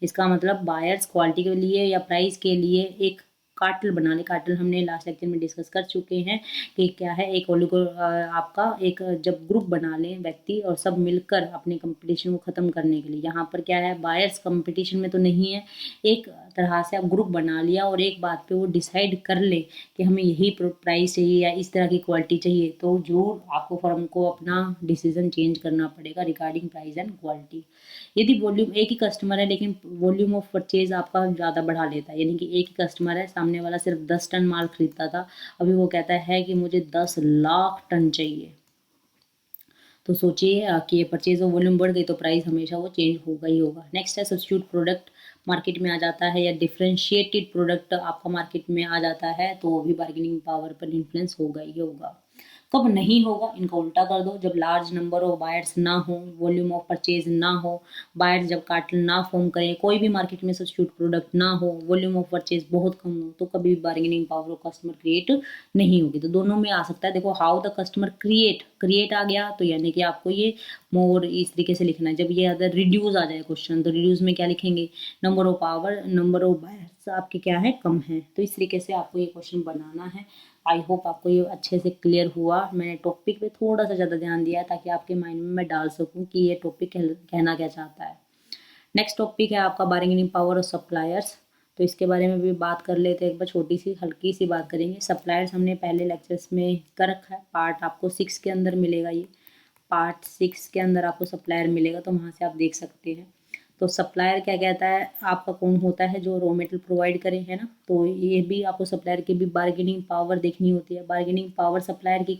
इसका मतलब बायर्स क्वालिटी के लिए या प्राइस के लिए एक कार्टेल बना ले। कार्टेल हमने लास्ट लेक्चर में डिस्कस कर चुके हैं कि क्या है, एक ओलिगो आपका एक जब ग्रुप बना लें व्यक्ति और सब मिलकर अपने कंपटीशन को ख़त्म करने के लिए, यहाँ पर क्या है, बायर्स कंपटीशन में तो नहीं है, एक तरह से आप ग्रुप बना लिया और एक बात पे वो डिसाइड कर ले कि हमें यही प्राइस चाहिए या इस तरह की क्वालिटी चाहिए, तो जरूर आपको फर्म को अपना डिसीजन चेंज करना पड़ेगा रिगार्डिंग प्राइस एंड क्वालिटी। यदि वॉल्यूम एक ही कस्टमर है, लेकिन वॉल्यूम ऑफ परचेज आपका ज़्यादा बढ़ा लेता है, यानी कि एक ही कस्टमर है, सामने सामने वाला सिर्फ 10 टन माल खरीदता था, अभी वो कहता है कि मुझे 10 लाख टन चाहिए। तो सोचिए कि ये परचेज और वॉल्यूम बढ़ गई तो प्राइस हमेशा वो चेंज होगा ही होगा। नेक्स्ट है सब्स्टिट्यूट प्रोडक्ट मार्केट में आ जाता है, या डिफरेंशिएटेड प्रोडक्ट आपका मार्केट में आ जाता है, तो वो भी बार्गेनिंग पावर पर इन्फ्लुएंस होगा ही होगा। कब नहीं होगा, इनका उल्टा कर दो, जब लार्ज नंबर ऑफ बायर्स ना हो, वॉल्यूम ऑफ परचेज ना हो, बायर्स जब कार्टेल ना फॉर्म करें, कोई भी मार्केट में सब्स्टिट्यूट प्रोडक्ट ना हो, वॉल्यूम ऑफ परचेज बहुत कम हो, तो कभी भी bargaining power of customer create नहीं होगी। तो दोनों में आ सकता है। देखो how the customer create a गया, तो यानी कि आपको ये मोर इस तरीके से लिखना है। जब ये अगर रिड्यूस आ जाए क्वेश्चन, तो रिड्यूस में क्या लिखेंगे, number of power, number of buyers आपके क्या है, कम है। तो इस तरीके से आपको ये क्वेश्चन बनाना है। आई होप आपको ये अच्छे से क्लियर हुआ। मैंने टॉपिक पे थोड़ा सा ज़्यादा ध्यान दिया है ताकि आपके माइंड में मैं डाल सकूं कि ये टॉपिक कहना क्या चाहता है। नेक्स्ट टॉपिक है आपका बार्गेनिंग पावर ऑफ सप्लायर्स। तो इसके बारे में भी बात कर लेते हैं, एक बार छोटी सी हल्की सी बात करेंगे। सप्लायर्स हमने पहले लेक्चर्स में कर रखा है, पार्ट आपको 6 के अंदर मिलेगा, ये पार्ट 6 के अंदर आपको सप्लायर मिलेगा, तो वहाँ से आप देख सकते हैं। तो सप्लायर क्या कहता है, आपका कौन होता है जो रॉ मटेरियल प्रोवाइड करे, है ना। तो ये भी आपको सप्लायर की भी बार्गेनिंग पावर देखनी होती है। बार्गेनिंग पावर सप्लायर की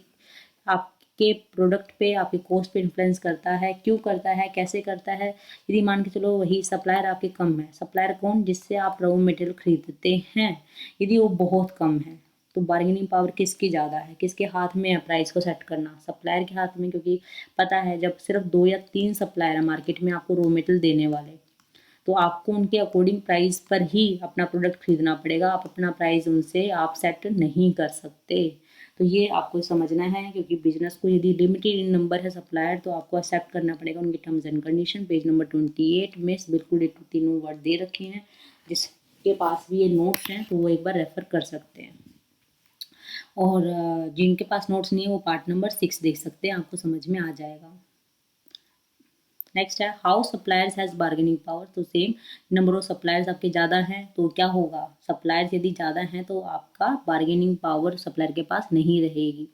आपके प्रोडक्ट पे, आपके कॉस्ट पे इन्फ्लुएंस करता है। क्यों करता है, कैसे करता है। यदि मान के चलो वही सप्लायर आपके कम है, सप्लायर कौन, जिससे आप रॉ मटेरियल खरीदते हैं, यदि वो बहुत कम है, तो बार्गेनिंग पावर किसकी ज़्यादा है, किसके हाथ में है प्राइस को सेट करना, सप्लायर के हाथ में। क्योंकि पता है जब सिर्फ 2 या 3 सप्लायर है मार्केट में आपको रॉ मटेरियल देने वाले, तो आपको उनके अकॉर्डिंग प्राइस पर ही अपना प्रोडक्ट खरीदना पड़ेगा। आप अपना प्राइस उनसे आप सेट नहीं कर सकते। तो ये आपको समझना है, क्योंकि बिजनेस को यदि लिमिटेड इन नंबर है सप्लायर, तो आपको एक्सेप्ट करना पड़ेगा उनकी terms and condition. Page number 28 में बिल्कुल ये तीनों वर्ड दे रखे हैं। जिसके पास भी ये नोट्स हैं तो वो एक बार रेफर कर सकते हैं, और जिनके पास नोट्स नहीं है वो पार्ट नंबर 6 देख सकते हैं, आपको समझ में आ जाएगा। नेक्स्ट है how suppliers has bargaining power. तो सेम, नंबर ऑफ सप्लायर्स आपके ज़्यादा हैं तो क्या होगा, सप्लायर्स यदि ज़्यादा हैं तो आपका बार्गेनिंग पावर सप्लायर के पास नहीं रहेगी।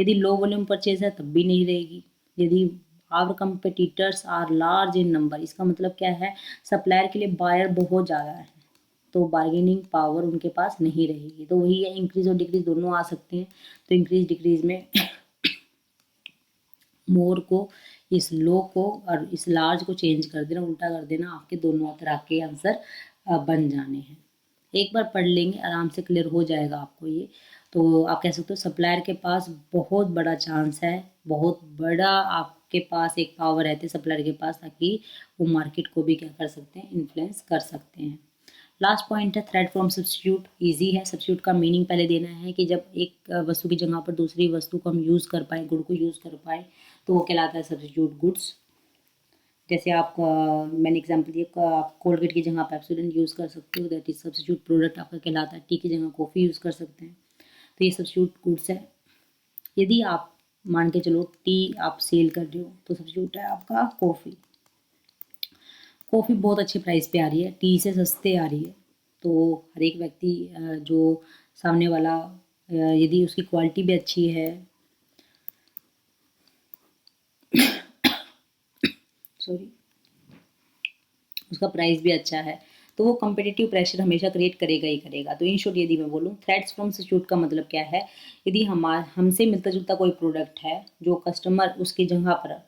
यदि लो वॉल्यूम परचेज है तब भी नहीं रहेगी। यदि our competitors are large in number, इसका मतलब क्या है, सप्लायर के लिए बायर बहुत ज़्यादा है, तो बार्गेनिंग पावर उनके पास नहीं रहेगी। तो वही है, इंक्रीज और डिक्रीज दोनों आ सकते हैं। तो इंक्रीज डिक्रीज में मोर को, इस लो को और इस लार्ज को चेंज कर देना, उल्टा कर देना, आपके दोनों तरह के आंसर बन जाने हैं। एक बार पढ़ लेंगे आराम से क्लियर हो जाएगा आपको ये। तो आप कह सकते हो सप्लायर के पास बहुत बड़ा चांस है, बहुत बड़ा आपके पास एक पावर रहती है सप्लायर के पास, ताकि वो मार्केट को भी क्या कर सकते हैं, इन्फ्लुएंस कर सकते हैं। लास्ट पॉइंट है थ्रेड फ्रॉम सब्स्टिट्यूट। इजी है, सब्स्टिट्यूट का मीनिंग पहले देना है कि जब एक वस्तु की जगह पर दूसरी वस्तु को हम यूज़ कर पाए, गुड को यूज़ कर पाए, तो वो कहलाता है सब्स्टिट्यूट गुड्स। जैसे आप मैंने एग्जांपल दिया, आप कोलगेट की जगह पेप्सोडेंट यूज़ कर सकते हो, दैट इज सब्स्टिट्यूट प्रोडक्ट आपका कहलाता है। टी की जगह कॉफ़ी यूज़ कर सकते हैं, तो ये सब्स्टिट्यूट गुड्स है। यदि आप मान के चलो टी आप सेल कर रहे हो, तो सब्स्टिट्यूट है आपका कॉफ़ी। कॉफ़ी बहुत अच्छे प्राइस पे आ रही है, टी से सस्ते आ रही है, तो हर एक व्यक्ति जो सामने वाला यदि उसकी क्वालिटी भी अच्छी है, सॉरी, उसका प्राइस भी अच्छा है, तो वो कम्पिटिटिव प्रेशर हमेशा क्रिएट करेगा ही करेगा। तो इन शॉर्ट यदि मैं बोलूँ, थ्रेड्स फ्रॉम सब्स्टिट्यूट का मतलब क्या है, यदि हमसे मिलता जुलता कोई प्रोडक्ट है जो कस्टमर उसकी जगह पर,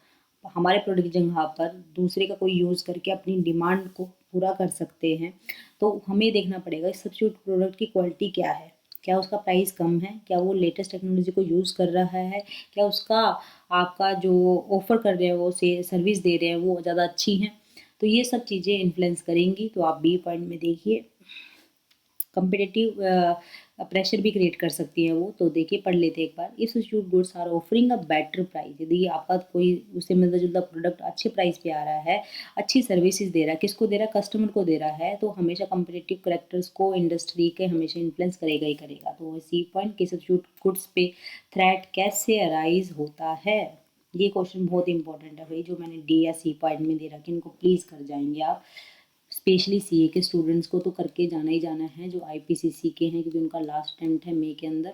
हमारे प्रोडक्ट की जगह पर दूसरे का कोई यूज़ करके अपनी डिमांड को पूरा कर सकते हैं, तो हमें देखना पड़ेगा इस सब्स्टिट्यूट प्रोडक्ट की क्वालिटी क्या है, क्या उसका प्राइस कम है, क्या वो लेटेस्ट टेक्नोलॉजी को यूज़ कर रहा है, क्या उसका आपका जो ऑफर कर रहे हैं वो सर्विस दे रहे हैं वो ज़्यादा अच्छी हैं। तो ये सब चीज़ें इन्फ्लुएंस करेंगी। तो आप बी पॉइंट में देखिए, कम्पिटिटिव प्रेशर भी क्रिएट कर सकती है वो। तो देखिए पढ़ लेते हैं एक बार। If substitute goods are offering a better price, यदि आपका कोई उससे मिलता जुलता प्रोडक्ट अच्छे प्राइस पे आ रहा है, अच्छी सर्विसेज दे रहा है, किसको दे रहा है, कस्टमर को दे रहा है, तो हमेशा कम्पिटिटिव करेक्टर्स को इंडस्ट्री के हमेशा इन्फ्लुएंस करेगा ही करेगा। तो सी पॉइंट कि सब्स्टिट्यूट गुड्स पे थ्रेट कैसे अराइज होता है, ये क्वेश्चन बहुत इंपॉर्टेंट है भाई, जो मैंने डी या सी पॉइंट में दे रखा है, इनको प्लीज़ कर जाएंगे आप। स्पेशली सीए के स्टूडेंट्स को तो करके जाना ही जाना है, जो आईपीसीसी के हैं, क्योंकि उनका लास्ट अटेम्प्ट है मई के अंदर।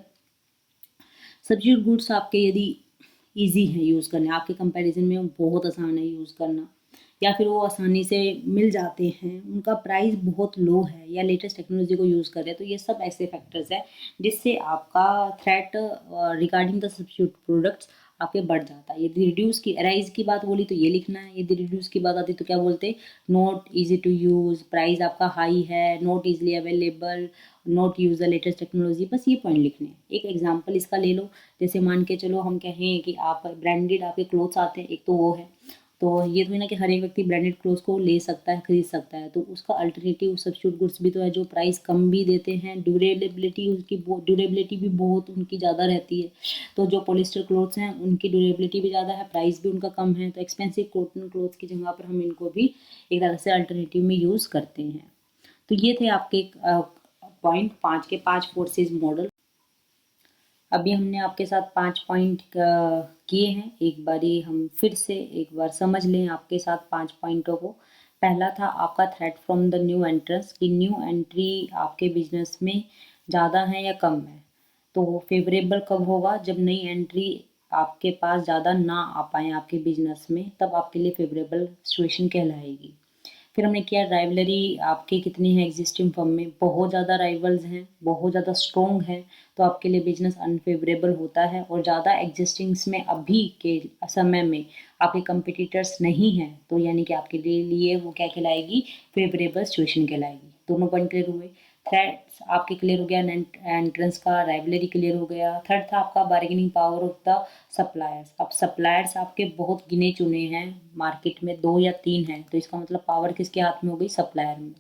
सब्स्टिट्यूट गुड्स आपके यदि इजी है यूज़ करने, आपके कंपैरिजन में बहुत आसान है यूज़ करना। या फिर वो आसानी से मिल जाते हैं, उनका प्राइस बहुत लो है या लेटेस्ट टेक्नोलॉजी को यूज़ कर रहे हैं, तो ये सब ऐसे फैक्टर्स हैं जिससे आपका threat regarding the substitute products आपके बढ़ जाता है। यदि रिड्यूस की राइज की बात बोली तो ये लिखना है, यदि रिड्यूस की बात आती तो क्या बोलते, not easy to use, price आपका हाई है, not easily available, not use the latest technology, बस ये पॉइंट लिखने हैं। एक एग्जांपल इसका ले लो, जैसे मान के चलो हम कहें कि आप ब्रांडेड आपके क्लोथ्स आते हैं, एक तो वो है, तो ये तो है ना कि हर एक व्यक्ति ब्रांडेड क्लोथ्स को ले सकता है, खरीद सकता है, तो उसका अल्टरनेटिव सब्स्टिट्यूट गुड्स भी तो है जो प्राइस कम भी देते हैं, ड्यूरेबिलिटी भी बहुत उनकी ज़्यादा रहती है। तो जो पॉलिस्टर क्लोथ्स हैं उनकी ड्यूरेबिलिटी भी ज़्यादा है, प्राइस भी उनका कम है, तो एक्सपेंसिव कॉटन क्लोथ्स की जगह पर हम इनको भी एक तरह से अल्टरनेटिव में यूज़ करते हैं। तो ये थे आपके पॉइंट 5 के 5 फोर्सेस मॉडल। अभी हमने आपके साथ 5 पॉइंट किए हैं, एक बारी हम फिर से एक बार समझ लें आपके साथ 5 पॉइंटों को। पहला था आपका threat from the new entrance, कि न्यू एंट्री आपके बिजनेस में ज़्यादा है या कम है। तो फेवरेबल कब होगा, जब नई एंट्री आपके पास ज़्यादा ना आ पाए आपके बिजनेस में, तब आपके लिए फेवरेबल सिचुएशन कहलाएगी। फिर हमने किया राइवलरी आपके कितनी है एग्जिस्टिंग फर्म में, बहुत ज़्यादा राइवल्स हैं, बहुत ज़्यादा स्ट्रॉन्ग है, तो आपके लिए बिजनेस अनफेवरेबल होता है। और ज़्यादा एग्जिस्टिंग्स में अभी के समय में आपके कंपिटिटर्स नहीं हैं, तो यानी कि आपके लिए वो क्या कहलाएगी, फेवरेबल सिचुएशन कहलाएगी। दोनों पॉइंट क्लियर हुए। थ्रेट्स आपके क्लियर हो गया, एंट्रेंस का, राइवलरी क्लियर हो गया। थर्ड था आपका bargaining power of the suppliers. अब सप्लायर्स आपके बहुत गिने चुने हैं मार्केट में, 2 या 3 हैं, तो इसका मतलब पावर किसके हाथ में हो गई, सप्लायर में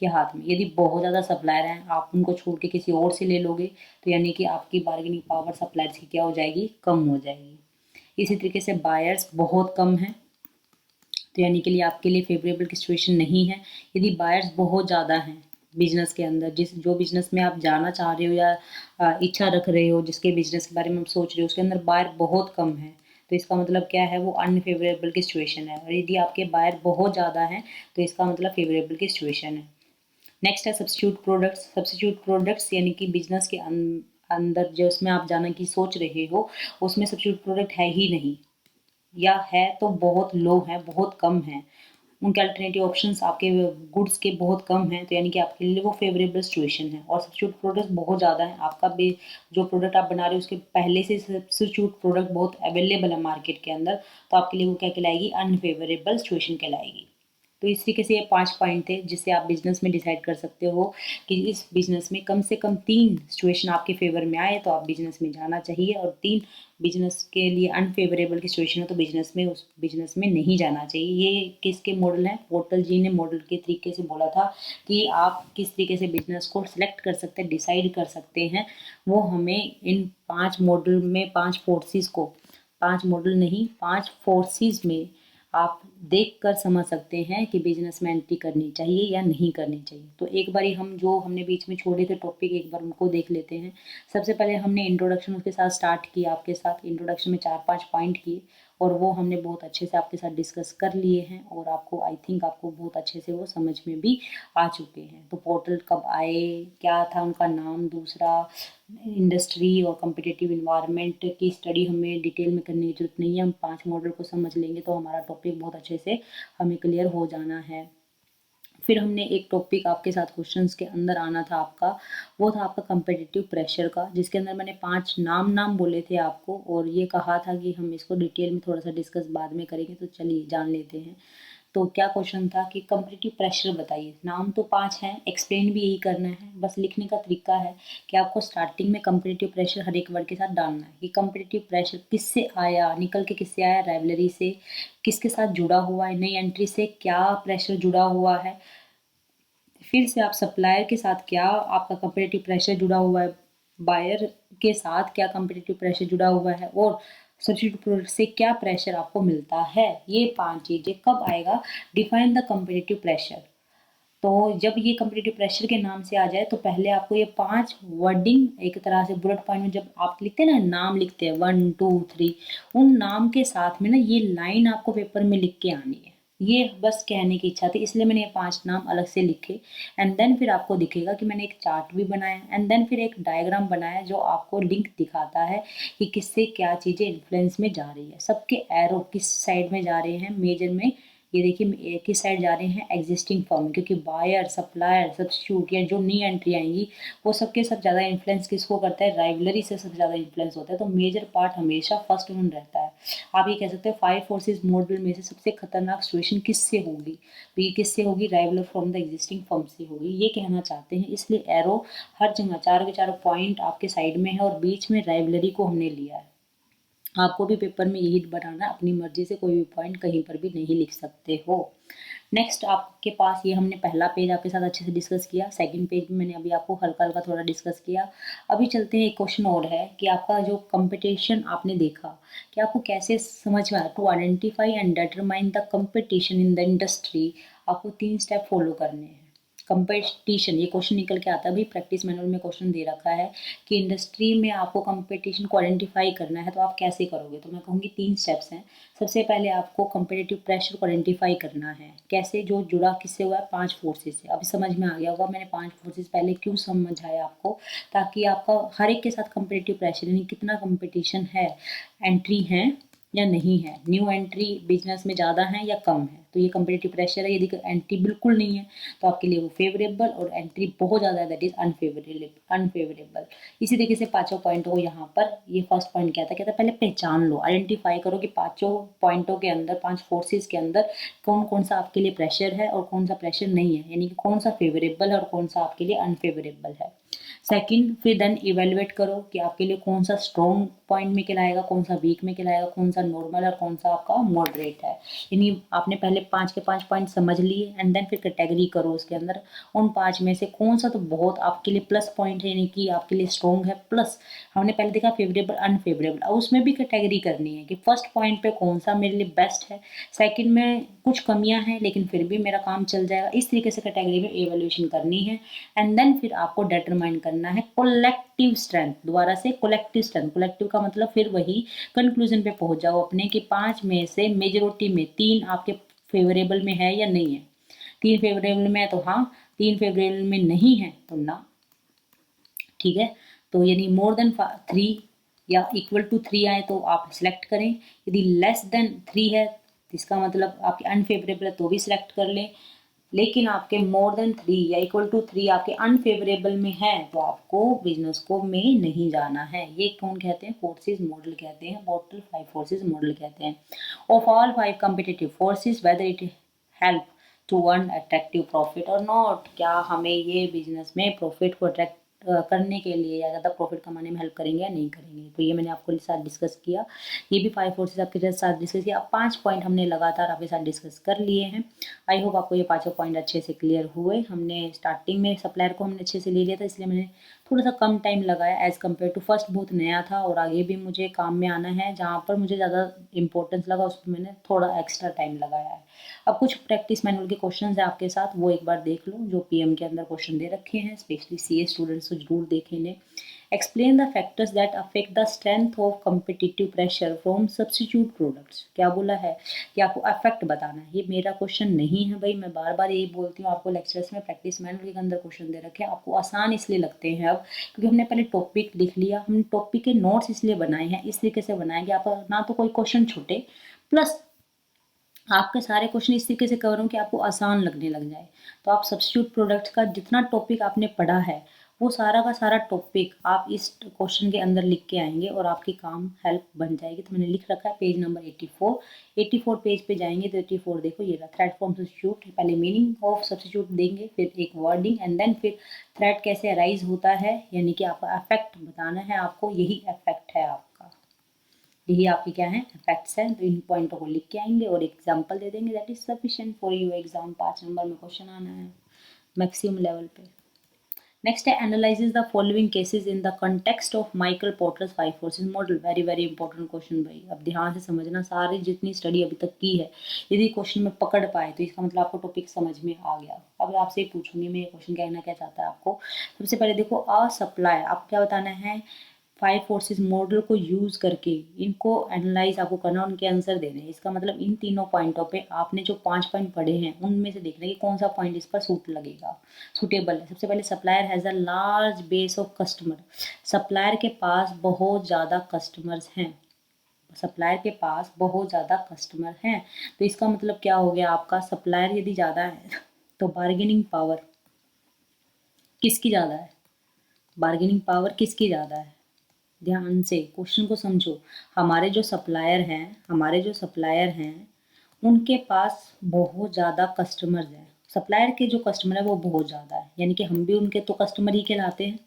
के हाथ में। यदि बहुत ज़्यादा सप्लायर हैं, आप उनको छोड़ के किसी और से ले लोगे, तो यानी कि आपकी बार्गेनिंग पावर सप्लायर्स की क्या हो जाएगी, कम हो जाएगी। इसी तरीके से बायर्स बहुत कम हैं, तो यानी के लिए आपके लिए फेवरेबल की सिचुएशन नहीं है। यदि बायर्स बहुत ज़्यादा हैं बिजनेस के अंदर, जो बिजनेस में आप जाना चाह रहे हो या इच्छा रख रहे हो, जिसके बिजनेस के बारे में आप सोच रहे हो, उसके अंदर बायर बहुत कम है, तो इसका मतलब क्या है, वो अनफेवरेबल की सिचुएशन है। और यदि आपके बायर बहुत ज़्यादा हैं, तो इसका मतलब फेवरेबल की सिचुएशन है। नेक्स्ट है सब्स्टिट्यूट प्रोडक्ट्स। सब्स्टिट्यूट प्रोडक्ट्स यानी कि बिजनेस के अंदर जो उसमें आप जाने की सोच रहे हो, उसमें सब्स्टिट्यूट प्रोडक्ट है ही नहीं, या है तो बहुत लो है, बहुत कम है, उनके अल्टरनेटिव ऑप्शंस आपके गुड्स के बहुत कम हैं, तो यानी कि आपके लिए वो फेवरेबल सिचुएशन है। और सब्स्टिट्यूट प्रोडक्ट बहुत ज़्यादा है, आपका जो प्रोडक्ट आप बना रहे हो उसके पहले से सब्स्टिट्यूट प्रोडक्ट बहुत अवेलेबल है मार्केट के अंदर, तो आपके लिए वो क्या कहलाएगी, अनफेवरेबल सिचुएशन कहलाएगी। तो इस तरीके से ये 5 पॉइंट थे जिससे आप बिजनेस में डिसाइड कर सकते हो कि इस बिजनेस में कम से कम 3 सिचुएशन आपके फेवर में आए तो आप बिजनेस में जाना चाहिए, और 3 बिजनेस के लिए अनफेवरेबल की सिचुएशन हो तो उस बिजनेस में नहीं जाना चाहिए। ये किसके मॉडल हैं, पोर्टल जी ने मॉडल के तरीके से बोला था कि आप किस तरीके से बिजनेस को सिलेक्ट कर सकते हैं, डिसाइड कर सकते हैं। वो हमें इन 5 मॉडल में 5 फोर्सेस को, 5 मॉडल नहीं 5 फोर्सेस में आप देख कर समझ सकते हैं कि बिजनेस में एंट्री करनी चाहिए या नहीं करनी चाहिए। तो एक बारी हम जो हमने बीच में छोड़े थे टॉपिक, एक बार उनको देख लेते हैं। सबसे पहले हमने इंट्रोडक्शन उसके साथ स्टार्ट किया, आपके साथ इंट्रोडक्शन में 4-5 पॉइंट किए, और वो हमने बहुत अच्छे से आपके साथ डिस्कस कर लिए हैं, और आपको आई थिंक आपको बहुत अच्छे से वो समझ में भी आ चुके हैं। तो पोर्टल कब आए, क्या था उनका नाम, दूसरा इंडस्ट्री और कम्पिटिटिव इन्वायरमेंट की स्टडी हमें डिटेल में करने की जरूरत नहीं है, हम 5 मॉडल को समझ लेंगे तो हमारा टॉपिक बहुत अच्छे से हमें क्लियर हो जाना है। फिर हमने एक टॉपिक आपके साथ क्वेश्चंस के अंदर आना था आपका, वो था आपका कम्पिटिटिव प्रेशर का, जिसके अंदर मैंने 5 नाम बोले थे आपको, और ये कहा था कि हम इसको डिटेल में थोड़ा सा डिस्कस बाद में करेंगे, तो चलिए जान लेते हैं। तो क्या क्वेश्चन था कि कम्पिटिटिव प्रेशर बताइए। नाम तो 5 हैं, एक्सप्लेन भी यही करना है, बस लिखने का तरीका है कि आपको स्टार्टिंग में कम्पिटिटिव प्रेशर हर एक वर्ड के साथ डालना है कि कम्पिटिटिव प्रेशर किससे आया, निकल के किससे आया, राइवलरी से, किसके साथ जुड़ा हुआ है, नई एंट्री से क्या प्रेशर जुड़ा हुआ है, फिर से आप सप्लायर के साथ क्या आपका कम्पिटिटिव प्रेशर जुड़ा हुआ है, बायर के साथ क्या कम्पिटिटिव प्रेशर जुड़ा हुआ है, और सब्स्टिट्यूट प्रोडक्ट से क्या प्रेशर आपको मिलता है। ये 5 चीज़ें कब आएगा, डिफाइन द कम्पिटिटिव प्रेशर। तो जब ये कम्पिटिटिव प्रेशर के नाम से आ जाए तो पहले आपको ये 5 वर्डिंग एक तरह से बुलेट पॉइंट में जब आप लिखते हैं ना, नाम लिखते हैं 1 2 3, उन नाम के साथ में ना ये लाइन आपको पेपर में लिख के आनी है। ये बस कहने की इच्छा थी, इसलिए मैंने ये 5 नाम अलग से लिखे। एंड देन फिर आपको दिखेगा कि मैंने एक चार्ट भी बनाया, एंड देन फिर एक डायग्राम बनाया जो आपको लिंक दिखाता है कि किससे क्या चीज़ें इन्फ्लुएंस में जा रही है, सबके एरो किस साइड में जा रहे हैं, मेजर में ये देखिए एक ही साइड जा रहे हैं एग्जिस्टिंग फर्म, क्योंकि बायर, सप्लायर, सब्स्टिट्यूट या जो नई एंट्री आएंगी वो सबके सब ज़्यादा इन्फ्लुएंस किसको करता है, राइवलरी से सबसे ज़्यादा इन्फ्लुएंस होता है। तो मेजर पार्ट हमेशा फर्स्ट वन रहता है। आप ये कह सकते हो 5 फोर्सेज मॉडल में से सबसे खतरनाक सिचुएशन किससे होगी, तो ये किससे होगी, राइवलर फ्रॉम द एग्जिस्टिंग फर्म से होगी, ये कहना चाहते हैं। इसलिए एरो हर जगह चारों के चारों पॉइंट आपके साइड में है और बीच में राइवलरी को हमने लिया है। आपको भी पेपर में यही बनाना है, अपनी मर्जी से कोई भी पॉइंट कहीं पर भी नहीं लिख सकते हो। नेक्स्ट आपके पास ये हमने पहला पेज आपके साथ अच्छे से डिस्कस किया, सेकंड पेज में मैंने अभी आपको हल्का हल्का थोड़ा डिस्कस किया। अभी चलते हैं, एक क्वेश्चन और है कि आपका जो कंपटीशन आपने देखा कि आपको कैसे समझ में आया, to identify and determine the competition in the industry. आपको 3 स्टेप फॉलो करने हैं। कंपटीशन, ये क्वेश्चन निकल के आता है, अभी प्रैक्टिस मैनुअल में क्वेश्चन दे रखा है कि इंडस्ट्री में आपको कंपटीशन को आइडेंटिफाई करना है, तो आप कैसे करोगे। तो मैं कहूँगी 3 स्टेप्स हैं। सबसे पहले आपको कंपेटिटिव प्रेशर को आइडेंटिफाई करना है, कैसे, जो जुड़ा किससे हुआ है, 5 फोर्सेज से। अभी समझ में आ गया होगा मैंने 5 फोर्सेज पहले क्यों समझाया आपको, ताकि आपका हर एक के साथ कंपेटिटिव प्रेशर यानी कितना कंपटीशन है, एंट्री है या नहीं है, न्यू एंट्री बिजनेस में ज़्यादा है या कम है, तो ये कंपेटिटिव प्रेशर है। यदि एंट्री बिल्कुल नहीं है तो आपके लिए वो फेवरेबल, और एंट्री बहुत ज़्यादा है दैट इज अनफेवरेबल। इसी तरीके से पांचों पॉइंटों को यहाँ पर, ये फर्स्ट पॉइंट क्या था, पहले पहचान लो, आइडेंटिफाई करो कि पांचों पॉइंटों के अंदर, 5 फोर्सेज के अंदर कौन कौन सा आपके लिए प्रेशर है और कौन सा प्रेशर नहीं है, यानी कि कौन सा फेवरेबल है और कौन सा आपके लिए अनफेवरेबल है। सेकंड, फिर देन इवेलुएट करो कि आपके लिए कौन सा स्ट्रॉन्ग पॉइंट में कहलाएगा, कौन सा वीक में कहलाएगा, कौन सा नॉर्मल और कौन सा आपका मॉडरेट है। यानी आपने पहले 5 के 5 पॉइंट समझ लिए एंड देन फिर कैटेगरी करो उसके अंदर, उन 5 में से कौन सा तो बहुत आपके लिए प्लस पॉइंट है, यानी कि आपके लिए स्ट्रॉन्ग है, प्लस हमने पहले देखा फेवरेबल अनफेवरेबल, अब उसमें भी कैटेगरी करनी है कि फर्स्ट पॉइंट पे कौन सा मेरे लिए बेस्ट है, सेकंड में कुछ कमियां हैं लेकिन फिर भी मेरा काम चल जाएगा। इस तरीके से कैटेगरी में एवोल्यूशन करनी है एंड देन फिर आपको डिटरमाइन करना है कोलेक्टिव स्ट्रेंथ। दोबारा से कोलेक्टिव स्ट्रेंथ, कोलेक्टिव का मतलब फिर वही कंक्लूजन पे पहुंच जाओ अपने कि 5 में से मेजोरिटी में 3 आपके फेवरेबल में है या नहीं है। 3 फेवरेबल में है तो हाँ, 3 फेवरेबल में नहीं है तो ना। ठीक है, तो यानी मोर देन 3 या इक्वल टू 3 आए तो आप सिलेक्ट करें, यदि लेस देन 3 है इसका मतलब आपके अनफेवरेबल है तो भी सिलेक्ट कर लें, लेकिन आपके मोर देन 3 या इक्वल टू 3 आपके अनफेवरेबल में है तो आपको बिजनेस को में नहीं जाना है। ये कौन कहते हैं, फोर्सेस मॉडल कहते हैं, टोटल 5 फोर्सेस मॉडल कहते हैं। Of all 5 competitive forces whether it help to earn attractive profit और नॉट, क्या हमें ये बिजनेस में प्रॉफिट को अट्रैक्ट करने के लिए या ज़्यादा प्रॉफिट कमाने में हेल्प करेंगे या नहीं करेंगे। तो ये मैंने आपको साथ डिस्कस किया, ये भी 5 फोर्सेस आपके साथ डिस्कस किया। अब 5 पॉइंट हमने लगातार आपके साथ डिस्कस कर लिए हैं। आई होप आपको ये 5 पॉइंट अच्छे से क्लियर हुए। हमने स्टार्टिंग में सप्लायर को हमने अच्छे से ले लिया था, इसलिए मैंने थोड़ा सा कम टाइम लगाया एज कम्पेयर टू फर्स्ट, बहुत नया था और आगे भी मुझे काम में आना है, जहाँ पर मुझे ज़्यादा इंपॉर्टेंस लगा उस पर मैंने थोड़ा एक्स्ट्रा टाइम लगाया है। अब कुछ प्रैक्टिस मैनुअल के क्वेश्चन है आपके साथ, वो एक बार देख लो, जो पीएम के अंदर क्वेश्चन दे रखे हैं, स्पेशली सीए स्टूडेंट्स को जरूर देखें इन्हें। Explain the factors that affect the strength of competitive pressure from substitute products. क्या बोला है कि आपको अफेक्ट बताना है, ये मेरा क्वेश्चन नहीं है भाई, मैं बार बार यही बोलती हूँ आपको लेक्चर्स में, प्रैक्टिस मैनुअल के अंदर क्वेश्चन दे रखे हैं, आपको आसान इसलिए लगते हैं अब क्योंकि हमने पहले टॉपिक लिख लिया, हमने टॉपिक के नोट्स इसलिए बनाए हैं, इस तरीके से बनाए कि आपका ना तो कोई क्वेश्चन छूटे, प्लस आपके सारे क्वेश्चन इस तरीके से कवर हों कि आपको आसान लगने लग जाए। तो आप सब्स्टिट्यूट प्रोडक्ट का जितना टॉपिक आपने पढ़ा है वो सारा का सारा टॉपिक आप इस क्वेश्चन के अंदर लिख के आएंगे और आपकी काम हेल्प बन जाएगी। तो मैंने लिख रखा है पेज नंबर 84 पेज पे जाएंगे तो 84 देखो ये रहा, थ्रेड फ्रॉम सब्स्टिट्यूट, पहले मीनिंग ऑफ सब्स्टिट्यूट देंगे, फिर एक वर्डिंग एंड देन फिर थ्रेड कैसे अराइज होता है, यानी कि आपका इफेक्ट बताना है, आपको यही इफेक्ट है आपका, यही आपके क्या है इफेक्ट्स हैं। तो इन पॉइंटों को लिख के आएंगे और एग्जांपल दे देंगे, that is sufficient for you exam. 5 number में क्वेश्चन आना है मैक्सिमम लेवल पे। नेक्स्ट है analyses the following cases in the context of Michael porters 5 forces model. Very very important question भाई, अब ध्यान से समझना, सारी जितनी स्टडी अभी तक की है यदि क्वेश्चन में पकड़ पाए तो इसका मतलब आपको टॉपिक समझ में आ गया। अब आपसे पूछूंगी मैं ये क्वेश्चन कहना क्या चाहता है आपको। सबसे पहले देखो, अ सप्लायर, आपको क्या बताना है, 5 फोर्सेस मॉडल को यूज करके इनको एनालाइज आपको करना, उनके आंसर देने हैं। इसका मतलब इन तीनों पॉइंटों पे आपने जो 5 पॉइंट पढ़े हैं उनमें से देखना है कि कौन सा पॉइंट इस पर सूट लगेगा, सूटेबल है। सबसे पहले supplier has a large base of customer, supplier के पास बहुत ज़्यादा कस्टमर्स हैं। सप्लायर के पास बहुत ज़्यादा कस्टमर हैं। तो इसका मतलब क्या हो गया, आपका सप्लायर यदि ज़्यादा है तो बार्गेनिंग पावर किसकी ज़्यादा है, बार्गेनिंग पावर किसकी ज़्यादा है। ध्यान से क्वेश्चन को समझो। हमारे जो सप्लायर हैं उनके पास बहुत ज़्यादा कस्टमर्स हैं। सप्लायर के जो कस्टमर है वो बहुत ज़्यादा है, यानी कि हम भी उनके तो कस्टमर ही कहलाते हैं।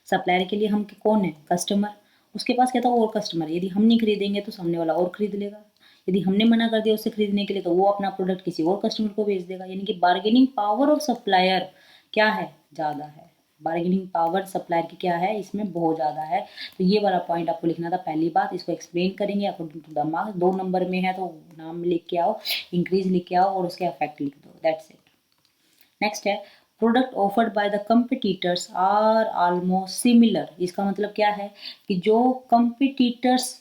सप्लायर के लिए हम कौन है, कस्टमर। उसके पास क्या था, और कस्टमर। यदि हम नहीं खरीदेंगे तो सामने वाला और खरीद लेगा। यदि हमने मना कर दिया उससे खरीदने के लिए तो वो अपना प्रोडक्ट किसी और कस्टमर को बेच देगा। यानी कि बार्गेनिंग पावर ऑफ सप्लायर क्या है, ज़्यादा है। बार्गेनिंग पावर सप्लायर की क्या है, इसमें बहुत ज़्यादा है। तो ये वाला पॉइंट आपको लिखना था। पहली बात इसको एक्सप्लेन करेंगे according to the marks. 2 number में है तो नाम लिख के आओ, इंक्रीज लिख के आओ और उसके इफेक्ट लिख दो, दैट्स इट। नेक्स्ट है product offered by the competitors are almost similar. इसका मतलब क्या है कि जो कंपिटिटर्स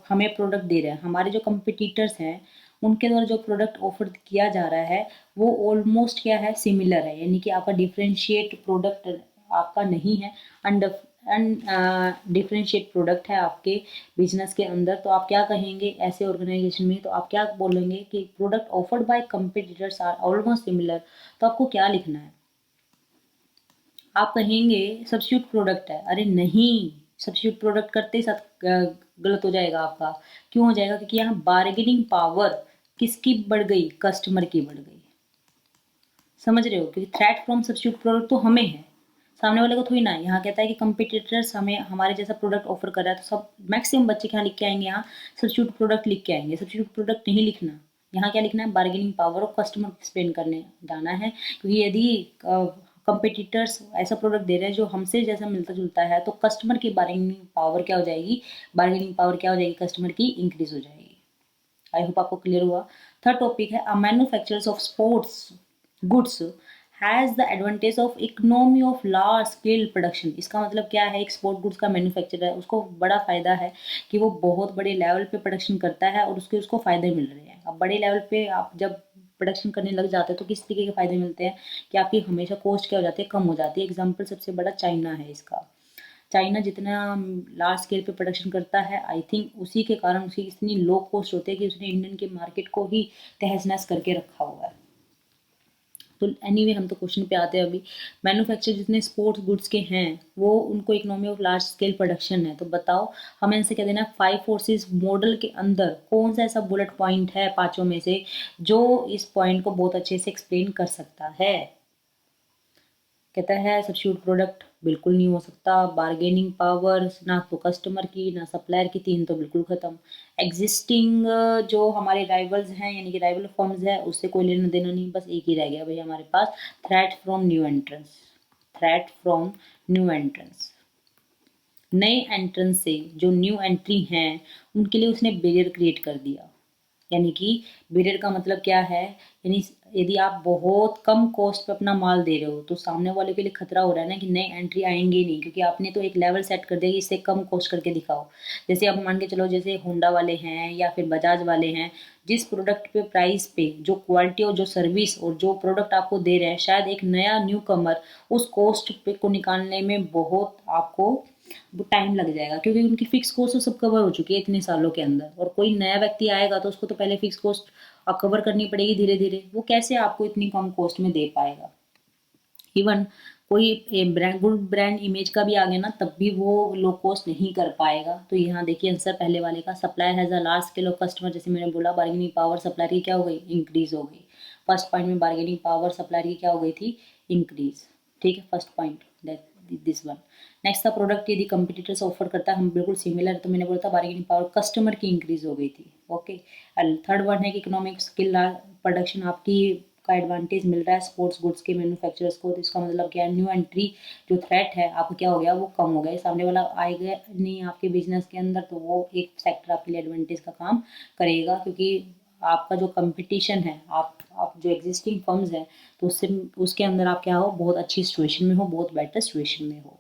हमें प्रोडक्ट दे रहे हैं, हमारे जो कंपिटिटर्स हैं उनके द्वारा जो प्रोडक्ट ऑफर किया जा रहा है वो ऑलमोस्ट क्या है, सिमिलर है। यानी कि आपका डिफरेंशिएट प्रोडक्ट आपका नहीं है, डिफरेंशिएट प्रोडक्ट है आपके बिजनेस के अंदर। तो आप क्या कहेंगे ऐसे ऑर्गेनाइजेशन में, तो आप क्या बोलेंगे कि product offered by competitors are almost similar. तो आपको क्या लिखना है, आप कहेंगे सब्स्टिट्यूट प्रोडक्ट है। अरे नहीं, सब्स्टिट्यूट प्रोडक्ट करते ही साथ गलत हो जाएगा आपका। क्यों हो जाएगा, क्योंकि यहाँ बार्गेनिंग पावर किसकी बढ़ गई, कस्टमर की बढ़ गई। समझ रहे हो, क्योंकि थ्रेट फ्रॉम सब्स्टिट्यूट प्रोडक्ट तो हमें है, सामने वाले को थोड़ी ना है। यहाँ कहता है कि कंपटीटर्स हमें हमारे जैसा प्रोडक्ट ऑफर कर रहा है, तो सब मैक्सिमम बच्चे क्या लिख के आएंगे, यहाँ सब्स्टिट्यूट प्रोडक्ट लिख के आएंगे। सब्स्टिट्यूट प्रोडक्ट नहीं लिखना, यहाँ क्या लिखना है, bargaining power of customer explain करने जाना है। क्योंकि यदि कंपटीटर्स ऐसा प्रोडक्ट दे रहे हैं जो हमसे जैसा मिलता जुलता है तो कस्टमर की बार्गेनिंग पावर क्या हो जाएगी, बार्गेनिंग पावर क्या हो जाएगी, कस्टमर की इंक्रीज हो जाएगी। आई होप आपको क्लियर हुआ। थर्ड टॉपिक है manufacturers of sports goods has the advantage of economy of large scale production. इसका मतलब क्या है, एक स्पोर्ट गुड्स का मैन्युफैक्चरर है उसको बड़ा फ़ायदा है कि वो बहुत बड़े लेवल पे प्रोडक्शन करता है और उसको फ़ायदे मिल रहे हैं। अब बड़े लेवल पे आप जब प्रोडक्शन करने लग जाते हैं तो किस तरीके के फ़ायदे मिलते हैं कि आपकी हमेशा कॉस्ट क्या हो जाती है, कम हो जाती है। एग्जाम्पल सबसे बड़ा चाइना है इसका। चाइना जितना लार्ज स्केल पे प्रोडक्शन करता है, आई थिंक उसी के कारण उसकी इतनी लो कॉस्ट होती है कि उसने इंडियन के मार्केट को ही तहस नहस करके रखा हुआ है। तो एनीवे हम तो क्वेश्चन पे आते हैं अभी। मैन्युफैक्चर जितने स्पोर्ट्स गुड्स के हैं वो उनको economy of large scale production है। तो बताओ हमें इनसे क्या देना है, 5 फोर्सेस मॉडल के अंदर कौन सा ऐसा बुलेट पॉइंट है पांचों में से जो इस पॉइंट को बहुत अच्छे से एक्सप्लेन कर सकता है। कहता है सब्स्टिट्यूट प्रोडक्ट बिल्कुल नहीं हो सकता, बार्गेनिंग पावर ना तो कस्टमर की ना सप्लायर की, तीन तो बिल्कुल खत्म। एग्जिस्टिंग जो हमारे राइवल्स हैं यानी कि राइवल फर्म्स है उससे कोई लेना देना नहीं, बस एक ही रह गया भाई हमारे पास, threat from new entrance. Threat from new entrance, नए एंट्रेंस से जो न्यू एंट्री हैं उनके लिए उसने बैरियर क्रिएट कर दिया। यानी कि बैरियर का मतलब क्या है, यानी यदि आप बहुत कम कॉस्ट पे अपना माल दे रहे हो तो सामने वाले के लिए खतरा हो रहा है ना कि नए एंट्री आएंगे नहीं, क्योंकि आपने तो एक लेवल सेट कर दिया कि इससे कम कॉस्ट करके दिखाओ। जैसे आप मान के चलो जैसे होंडा वाले हैं या फिर बजाज वाले हैं, जिस प्रोडक्ट पे प्राइस पे जो क्वालिटी और जो सर्विस और जो प्रोडक्ट आपको दे रहे हैं, शायद एक नया न्यू कमर उस कॉस्ट पे को निकालने में बहुत आपको टाइम लग जाएगा, क्योंकि उनकी फिक्स कॉस्ट तो सब कवर हो चुकी है इतने सालों के अंदर। और कोई नया व्यक्ति आएगा तो उसको तो पहले फिक्स कॉस्ट कवर करनी पड़ेगी धीरे धीरे, वो कैसे आपको इतनी कम कॉस्ट में दे पाएगा। इवन कोई ब्रांड गुड ब्रांड इमेज का भी आ गया ना तब भी वो लो कॉस्ट नहीं कर पाएगा। तो यहाँ देखिए आंसर पहले वाले का, supplier has a large scale of customer, जैसे मैंने बोला बार्गेनिंग पावर सप्लायर की क्या हो गई, इंक्रीज हो गई। फर्स्ट पॉइंट में बार्गेनिंग पावर सप्लायर की क्या हो गई थी, इंक्रीज। ठीक है, first point this one. Next का प्रोडक्ट यदि कंपटीटर्स ऑफर करता है हम बिल्कुल सिमिलर, तो मैंने बोला था बार्गेनिंग पावर कस्टमर की इंक्रीज हो गई थी। ओके, थर्ड वन है कि इकोनॉमिक स्किल प्रोडक्शन आपकी का एडवांटेज मिल रहा है स्पोर्ट्स गुड्स के मैन्युफैक्चरर्स को। तो इसका मतलब क्या है, न्यू एंट्री जो थ्रेट है आपको क्या हो गया, वो कम हो गया। सामने वाला आएगा नहीं आपके बिजनेस के अंदर तो वो एक सेक्टर आपके लिए एडवांटेज का काम करेगा, क्योंकि आपका जो कंपटीशन है, आप जो एग्जिस्टिंग फर्म्स है तो उससे उसके अंदर आप क्या हो, बहुत अच्छी सिचुएशन में हो, बहुत बेटर सिचुएशन में हो।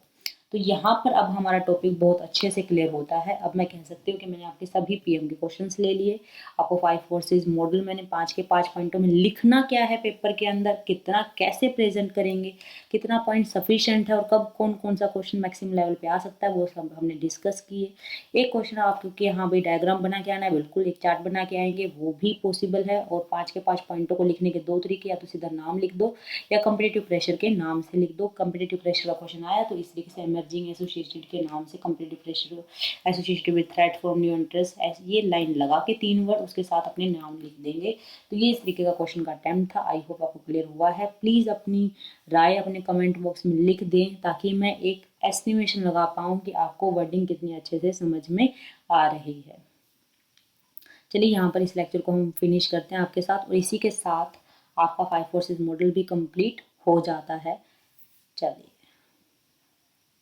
तो तो यहाँ पर अब हमारा टॉपिक बहुत अच्छे से क्लियर होता है। अब मैं कह सकती हूँ कि मैंने आपके सभी पीएम के क्वेश्चंस ले लिए। आपको 5 फोर्सेस मॉडल मैंने 5 के 5 पॉइंटों में लिखना क्या है पेपर के अंदर, कितना कैसे प्रेजेंट करेंगे, कितना पॉइंट सफिशिएंट है और कब कौन कौन सा क्वेश्चन मैक्सिमम लेवल पे आ सकता है, वो सब हमने डिस्कस किए। एक क्वेश्चन आपको कि हाँ भाई डायग्राम बना के आना है, बिल्कुल एक चार्ट बना के आएंगे, वो भी पॉसिबल है। और 5 के 5 पॉइंटों को लिखने के 2 तरीके, या तो सीधा नाम लिख दो या कम्पिटिटिव प्रेशर के नाम से लिख दो। कम्पिटिटिव प्रेशर का क्वेश्चन आया तो इस तरीके से एमर्जिंग एसोसिएटेड के नाम से competitive pressure associated with threat from new interest, ये लाइन लगा के 3 वर्ड उसके साथ अपने नाम लिख देंगे। तो ये इस तरीके का क्वेश्चन का अटेम्प्ट था। आई होप आपको क्लियर हुआ है। प्लीज़ अपनी राय अपने कमेंट बॉक्स में लिख दें ताकि मैं एक एस्टिमेशन लगा पाऊँ कि आपको वर्डिंग कितनी अच्छे से समझ में आ रही है। चलिए यहाँ पर इस लेक्चर को हम फिनिश करते हैं आपके साथ, और इसी के साथ आपका 5 फोर्सेस मॉडल भी कंप्लीट हो जाता है। चलिए।